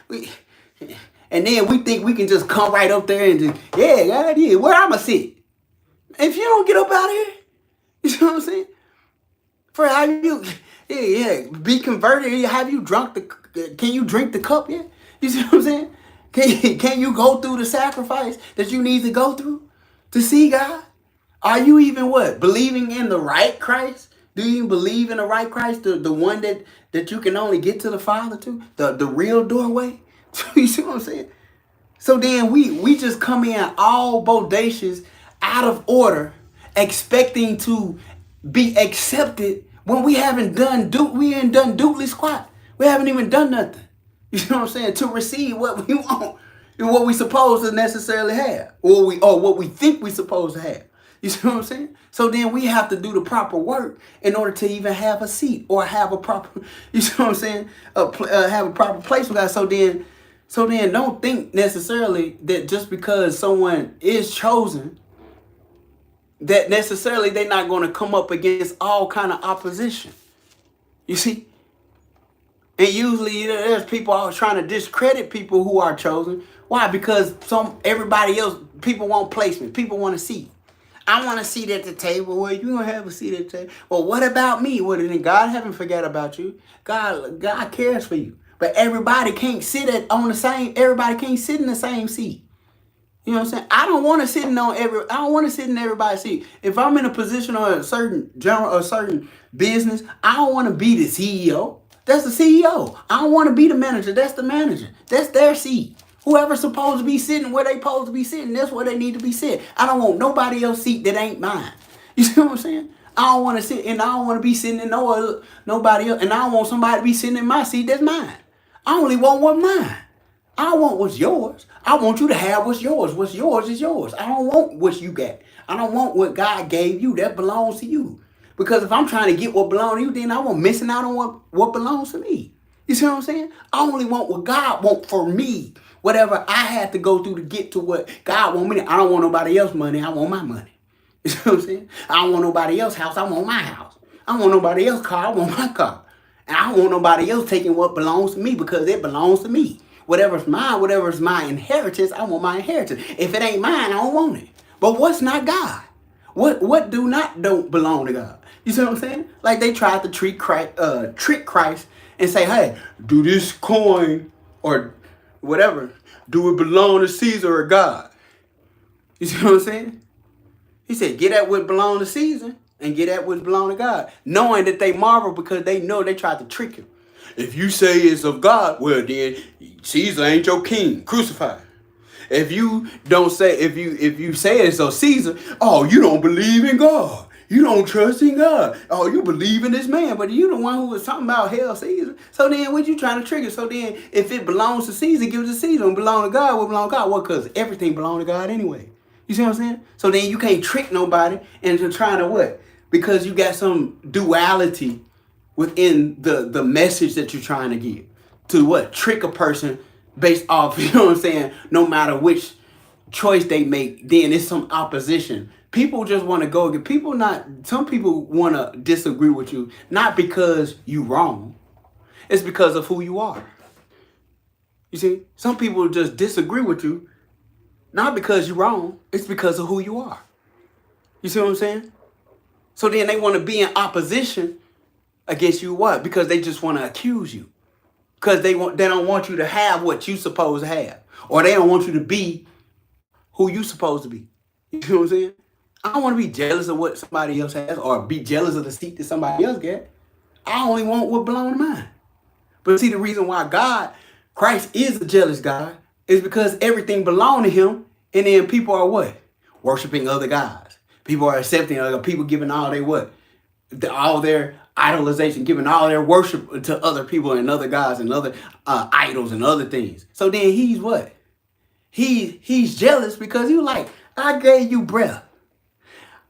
and then we think we can just come right up there and just, yeah, God, yeah, where I'ma sit? If you don't get up out of here, you see what I'm saying? For have you, be converted? Have you can you drink the cup yet? You see what I'm saying? Can you go through the sacrifice that you need to go through to see God? Are you even what? Believing in the right Christ? Do you even believe in the right Christ? The one that you can only get to the Father to? The real doorway? You see what I'm saying? So then we just come in all bodacious, out of order, expecting to be accepted when we ain't done doodly squat. We haven't even done nothing. You know what I'm saying? To receive what we want and what we supposed to necessarily have, or what we think we supposed to have. You see what I'm saying? So then we have to do the proper work in order to even have a seat or have a proper, you see what I'm saying? Have a proper place with God. So then don't think necessarily that just because someone is chosen, that necessarily they're not going to come up against all kind of opposition. You see? And usually there's people always trying to discredit people who are chosen. Why? Because everybody else, people want placement. People want a seat. I want a seat at the table. Well, you don't have a seat at the table. Well, what about me? Well, then God haven't forgot about you. God cares for you. But everybody can't sit everybody can't sit in the same seat. You know what I'm saying? I don't want to I don't want to sit in everybody's seat. If I'm in a position or a certain general or certain business, I don't want to be the CEO. That's the CEO. I don't want to be the manager. That's the manager. That's their seat. Whoever's supposed to be sitting where they supposed to be sitting, that's where they need to be sitting. I don't want nobody else's seat that ain't mine. You see what I'm saying? I don't want to sit and I don't want to be sitting in nobody else, and I don't want somebody to be sitting in my seat that's mine. I only want what's mine. I don't want what's yours. I want you to have what's yours. What's yours is yours. I don't want what you got. I don't want what God gave you. That belongs to you. Because if I'm trying to get what belongs to you, then I'm missing out on what belongs to me. You see what I'm saying? I only want what God wants for me. Whatever I had to go through to get to what God wants me to. I don't want nobody else's money. I want my money. You see what I'm saying? I don't want nobody else's house. I want my house. I don't want nobody else's car. I want my car. And I don't want nobody else taking what belongs to me because it belongs to me. Whatever's my inheritance, I want my inheritance. If it ain't mine, I don't want it. But what's not God? What don't belong to God? You see what I'm saying? Like they tried to trick Christ and say, hey, do this coin or whatever, do it belong to Caesar or God? You see what I'm saying? He said, get at what belong to Caesar and get at what belong to God. Knowing that they marvel because they know they tried to trick him. If you say it's of God, well then Caesar ain't your king. Crucify. If you say it's of Caesar, oh, you don't believe in God. You don't trust in God. Oh, you believe in this man, but you the one who was talking about hell Caesar. So then what you trying to trigger? So then if it belongs to Caesar, give it to Caesar. Don't belong to God, what belong to God? Well, because everything belongs to God anyway. You see what I'm saying? So then you can't trick nobody into trying to what? Because you got some duality within the message that you're trying to give. To what? Trick a person based off, you know what I'm saying? No matter which choice they make, then it's some opposition. People just want to go against some people want to disagree with you, not because you wrong. It's because of who you are. You see? Some people just disagree with you, not because you're wrong. It's because of who you are. You see what I'm saying? So then they want to be in opposition against you what? Because they just want to accuse you. Because they don't want you to have what you supposed to have. Or they don't want you to be who you supposed to be. You know what I'm saying? I don't want to be jealous of what somebody else has or be jealous of the seat that somebody else got. I only want what belongs to mine. But see, the reason why Christ is a jealous God is because everything belongs to him. And then people are what? Worshiping other gods. People are accepting other people, giving all their what? All their idolization, giving all their worship to other people and other gods and other idols and other things. So then he's what? He's jealous because he was like, I gave you breath.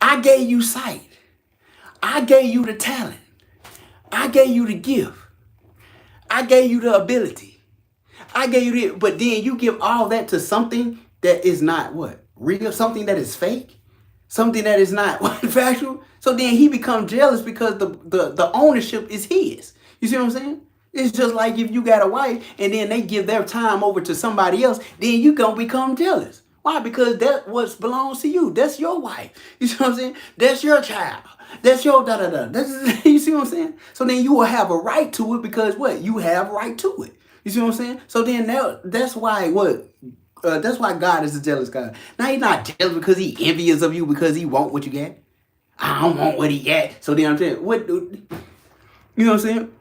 I gave you sight. I gave you the talent. I gave you the gift. I gave you the ability. I gave you the, but then you give all that to something that is not what? Real, something that is fake, something that is not factual. So then he becomes jealous because the ownership is his. You see what I'm saying? It's just like if you got a wife and then they give their time over to somebody else, then you gonna become jealous. Why? Because that's what belongs to you. That's your wife. You see what I'm saying? That's your child. That's your da-da-da. You see what I'm saying? So then you will have a right to it because what? You have right to it. You see what I'm saying? So then that's why what? That's why God is a jealous God. Now he's not jealous because he envious of you because he want what you got. I don't want what he got. So then I'm saying, what? You know what I'm saying?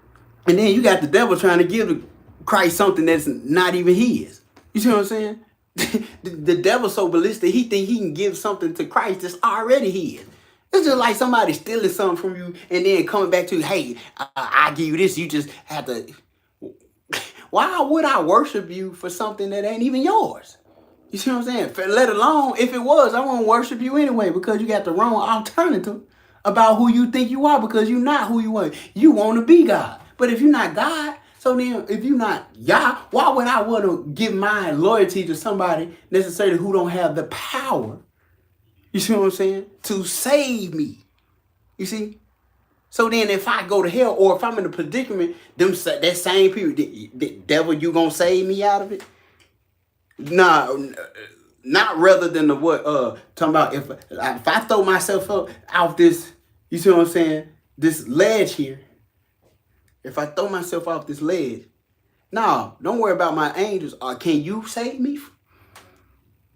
And then you got the devil trying to give Christ something that's not even his. You see what I'm saying? The devil's so ballistic, he think he can give something to Christ that's already his. It's just like somebody stealing something from you and then coming back to you, hey, I give you this, you just have to. Why would I worship you for something that ain't even yours? You see what I'm saying? Let alone, if it was, I won't worship you anyway because you got the wrong alternative about who you think you are because you're not who you are. You want to be God. But if you're not God, so then if you're not Yah, why would I want to give my loyalty to somebody necessarily who don't have the power, you see what I'm saying, to save me? You see? So then if I go to hell or if I'm in a predicament, that same people, the devil, you gonna save me out of it? Nah, not rather than the what, talking about if I throw myself up out this, you see what I'm saying, this ledge here, if I throw myself off this ledge, No, don't worry about my angels. Or can you save me?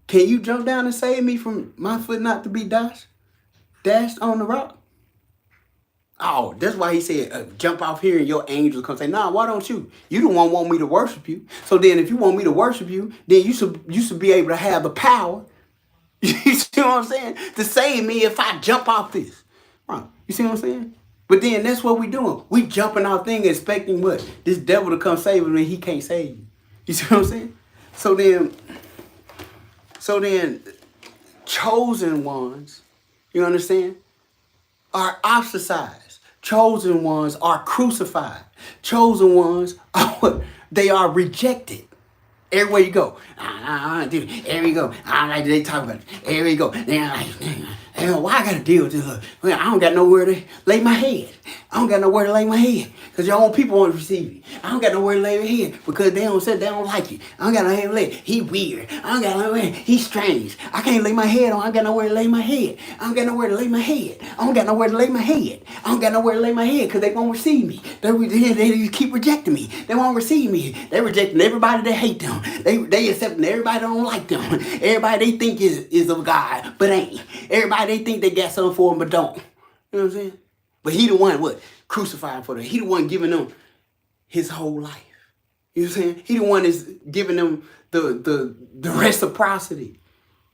Can you jump down and save me from my foot not to be dashed on the rock? Oh, that's why he said, jump off here and your angels come say, nah, why don't you? You the one want me to worship you. So then if you want me to worship you, then you should be able to have the power, you see what I'm saying, to save me if I jump off this. Right. You see what I'm saying? But then that's what we doing. We jumping off things expecting what? This devil to come save him and he can't save you. You see what I'm saying? So then chosen ones, you understand, are ostracized. Chosen ones are crucified. Chosen ones are what? They are rejected. Everywhere you go. Dude, here we go. I like they talk about it. Here we go. Why I gotta deal with this? I don't got nowhere to lay my head. I don't got nowhere to lay my head. Because your own people won't receive you. I don't got nowhere to lay my head because they don't like you. I don't got nowhere to lay. He weird. I don't got nowhere. He's strange. I can't lay my head on. I don't got nowhere to lay my head. I don't got nowhere to lay my head. I don't got nowhere to lay my head. I don't got nowhere to lay my head because they won't receive me. They keep rejecting me. They won't receive me. They rejecting everybody that hate them. They accepting everybody that don't like them. Everybody they think is of God, but ain't. Everybody they think they got something for them, but don't. You know what I'm saying? But he the one, what? Crucified for them. He the one giving them his whole life. You know what I'm saying? He the one that's giving them the reciprocity.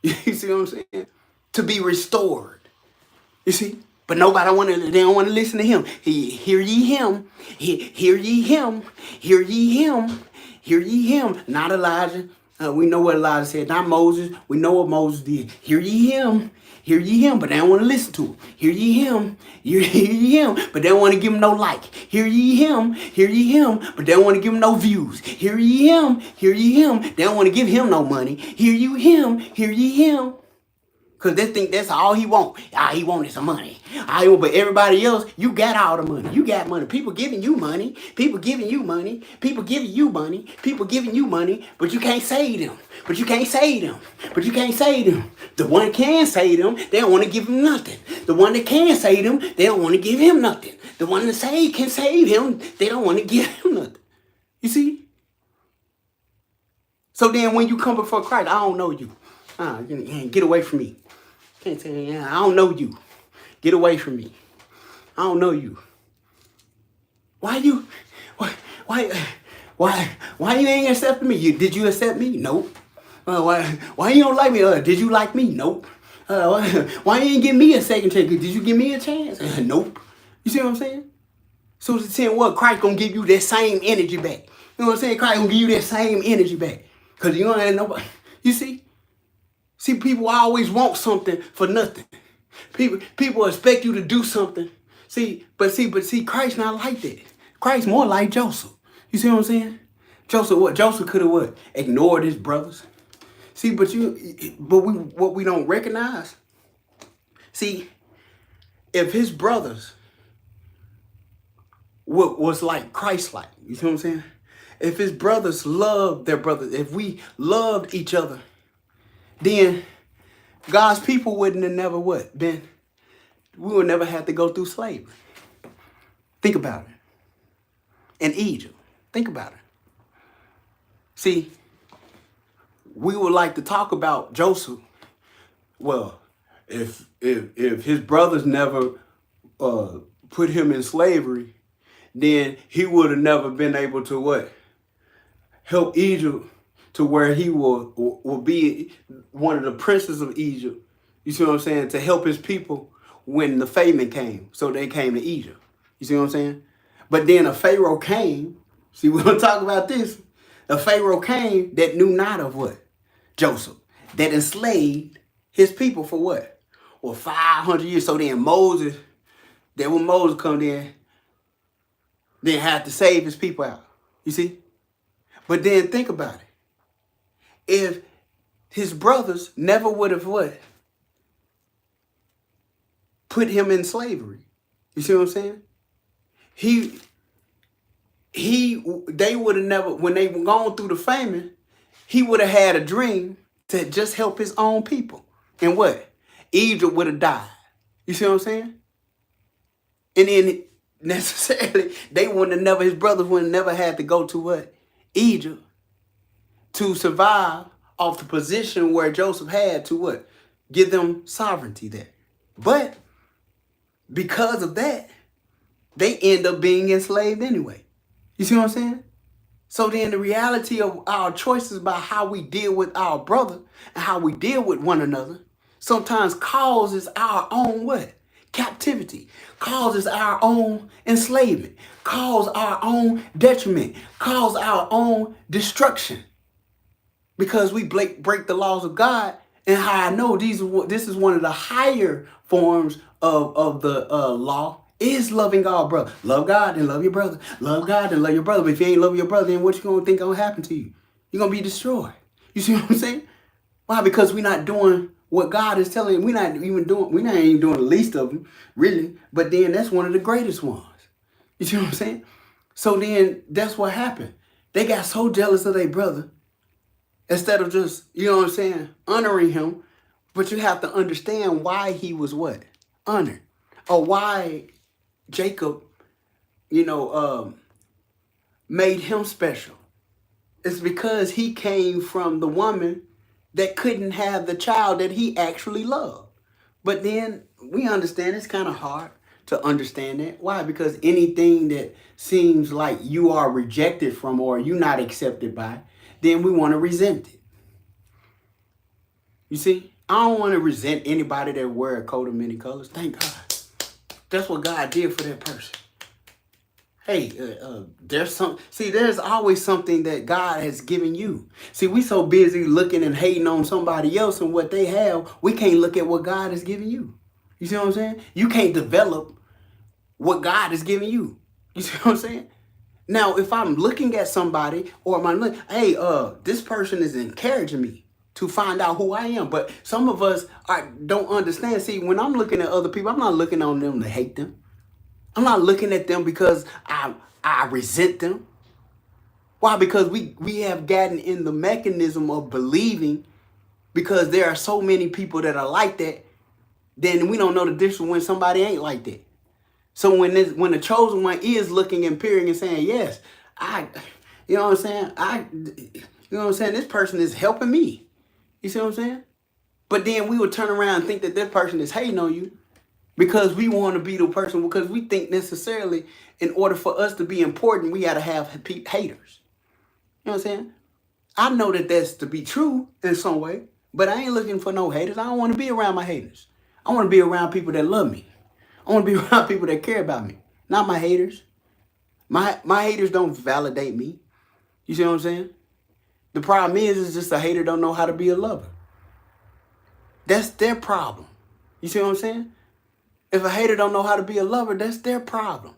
You see what I'm saying? To be restored. You see? But they don't want to listen to him. Hear ye him. Hear ye him. Hear ye him. Hear ye him. Not Elijah. We know what Elijah said. Not Moses. We know what Moses did. Hear ye him. Hear ye him, but they don't want to listen to him. Hear ye him. Hear ye him, but they don't want to give him no like. Hear ye him. Hear ye him, but they don't want to give him no views. Hear ye him. Hear ye him. They don't want to give him no money. Hear you him. Hear ye him. Because they think that's all he want. All he want is some money. But everybody else, you got all the money. You got money. People giving you money. People giving you money. People giving you money. People giving you money. But you can't save them. But you can't save them. But you can't save them. The one that can save them, they don't want to give him nothing. The one that can save them, they don't want to give him nothing. The one that can save him, they don't want to give him nothing. You see? So then when you come before Christ, I don't know you. Get away from me. Can't tell you, I don't know you. Get away from me. I don't know you. Why you ain't accepting me? Did you accept me? Nope. Why you don't like me? Did you like me? Nope. Why you ain't give me a second chance? Did you give me a chance? Nope. You see what I'm saying? So it's saying what? Christ gonna give you that same energy back. You know what I'm saying? Christ gonna give you that same energy back. Because you don't have nobody. You see? See, people always want something for nothing. People expect you to do something. But Christ not like that. Christ more like Joseph. You see what I'm saying? Joseph could have ignored his brothers. See, what we don't recognize. See, if his brothers was like Christ-like, you see what I'm saying? If his brothers loved their brothers, if we loved each other, then God's people wouldn't have never we would never have to go through slavery. Think about it. In Egypt. Think about it. See, we would like to talk about Joseph. Well, if his brothers never put him in slavery, then he would have never been able to help Egypt to where he will be one of the princes of Egypt. You see what I'm saying? To help his people when the famine came. So they came to Egypt. You see what I'm saying? But then a Pharaoh came. See, we're going to talk about this. A Pharaoh came that knew not of what? Joseph. That enslaved his people for what? Well, 500 years. So then Moses come in, then had to save his people out. You see? But then think about it. If his brothers never would have put him in slavery. You see what I'm saying? They would have never, when they were going through the famine, he would have had a dream to just help his own people. And Egypt would have died. You see what I'm saying? And then necessarily, his brothers would have never had to go to Egypt to survive off the position where Joseph had to what? Give them sovereignty there. But because of that, they end up being enslaved anyway. You see what I'm saying? So then the reality of our choices about how we deal with our brother and how we deal with one another sometimes causes our own what? Captivity, causes our own enslavement, cause our own detriment, cause our own destruction. Because we break the laws of God, and how I know this is one of the higher forms of the law is loving our brother. Love God and love your brother. Love God and love your brother. But if you ain't love your brother, then what you gonna think gonna happen to you? You're gonna be destroyed. You see what I'm saying? Why? Because we're not doing what God is telling. We're not even doing the least of them, really. But then that's one of the greatest ones. You see what I'm saying? So then that's what happened. They got so jealous of their brother. Instead of just, you know what I'm saying, honoring him, but you have to understand why he was what? Honored. Or why Jacob, made him special. It's because he came from the woman that couldn't have the child that he actually loved. But then we understand it's kind of hard to understand that. Why? Because anything that seems like you are rejected from or you're not accepted by, then we want to resent it. You see, I don't want to resent anybody that wear a coat of many colors. Thank God. That's what God did for that person. Hey, there's always something that God has given you. See, we so busy looking and hating on somebody else and what they have, we can't look at what God has given you. You see what I'm saying? You can't develop what God has given you. You see what I'm saying? Now, if I'm looking at somebody or this person is encouraging me to find out who I am. But some of us don't understand. See, when I'm looking at other people, I'm not looking on them to hate them. I'm not looking at them because I resent them. Why? Because we have gotten in the mechanism of believing because there are so many people that are like that, then we don't know the difference when somebody ain't like that. So when the chosen one is looking and peering and saying, yes, you know what I'm saying? This person is helping me. You see what I'm saying? But then we would turn around and think that this person is hating on you because we want to be the person, because we think necessarily in order for us to be important, we got to have haters. You know what I'm saying? I know that that's to be true in some way, but I ain't looking for no haters. I don't want to be around my haters. I want to be around people that love me. I want to be around people that care about me, not my haters. My haters don't validate me. You see what I'm saying? The problem is just a hater don't know how to be a lover. That's their problem. You see what I'm saying? If a hater don't know how to be a lover, that's their problem.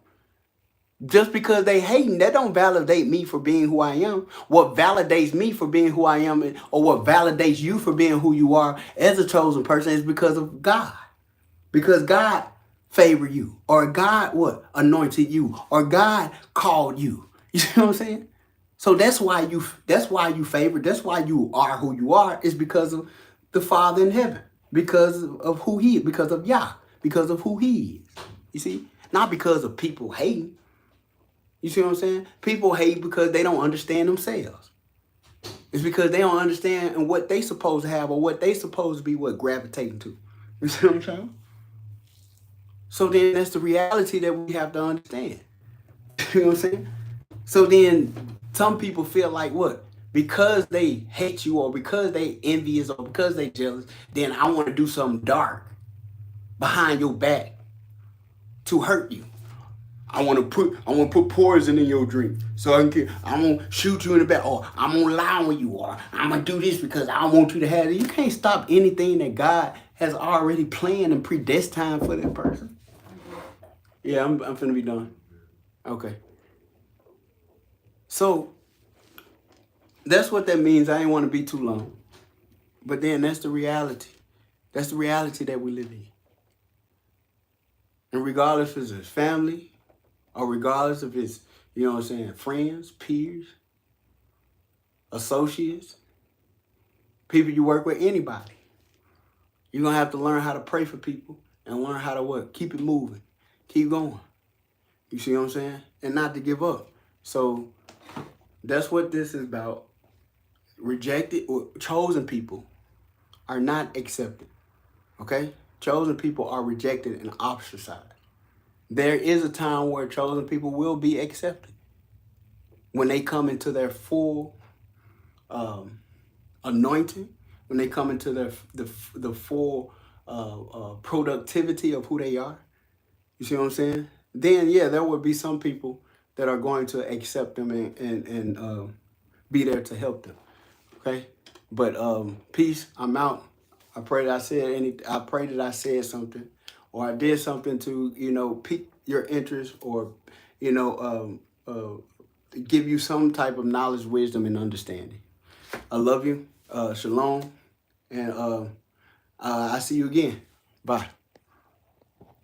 Just because they hating, that don't validate me for being who I am. What validates me for being who I am, or what validates you for being who you are as a chosen person, is because of God. Because God favored you, or God anointed you, or God called you. You see what I'm saying? So that's why you favored. That's why you are who you are, is because of the Father in heaven, because of who He is, because of Yah, because of who He is. You see, not because of people hating. You see what I'm saying? People hate because they don't understand themselves. It's because they don't understand what they supposed to have or what they supposed to be gravitating to. You see what I'm saying? So then that's the reality that we have to understand. You know what I'm saying? So then some people feel like because they hate you, or because they envious, or because they jealous, then I want to do something dark behind your back to hurt you. I want to put poison in your drink so I'm gonna shoot you in the back, or I'm gonna lie on you, or I'm gonna do this because I want you to have it. You can't stop anything that God has already planned and predestined for that person. Yeah, I'm finna be done. Okay. So that's what that means. I ain't want to be too long. But then that's the reality. That's the reality that we live in. And regardless if it's family, or regardless if it's, friends, peers, associates, people you work with, anybody, you're going to have to learn how to pray for people and learn how to keep it moving, keep going. You see what I'm saying? And not to give up. So That's what this is about. Rejected or chosen people are not accepted. Okay? Chosen people are rejected and ostracized. There is a time where chosen people will be accepted when they come into their full anointing, when they come into the full productivity of who they are. You see what I'm saying? Then yeah, there will be some people that are going to accept them and be there to help them. Okay, but peace. I'm out. I pray that I pray that I said something, or I did something to pique your interest, or you know give you some type of knowledge, wisdom, and understanding. I love you. Shalom, and I see you again. Bye.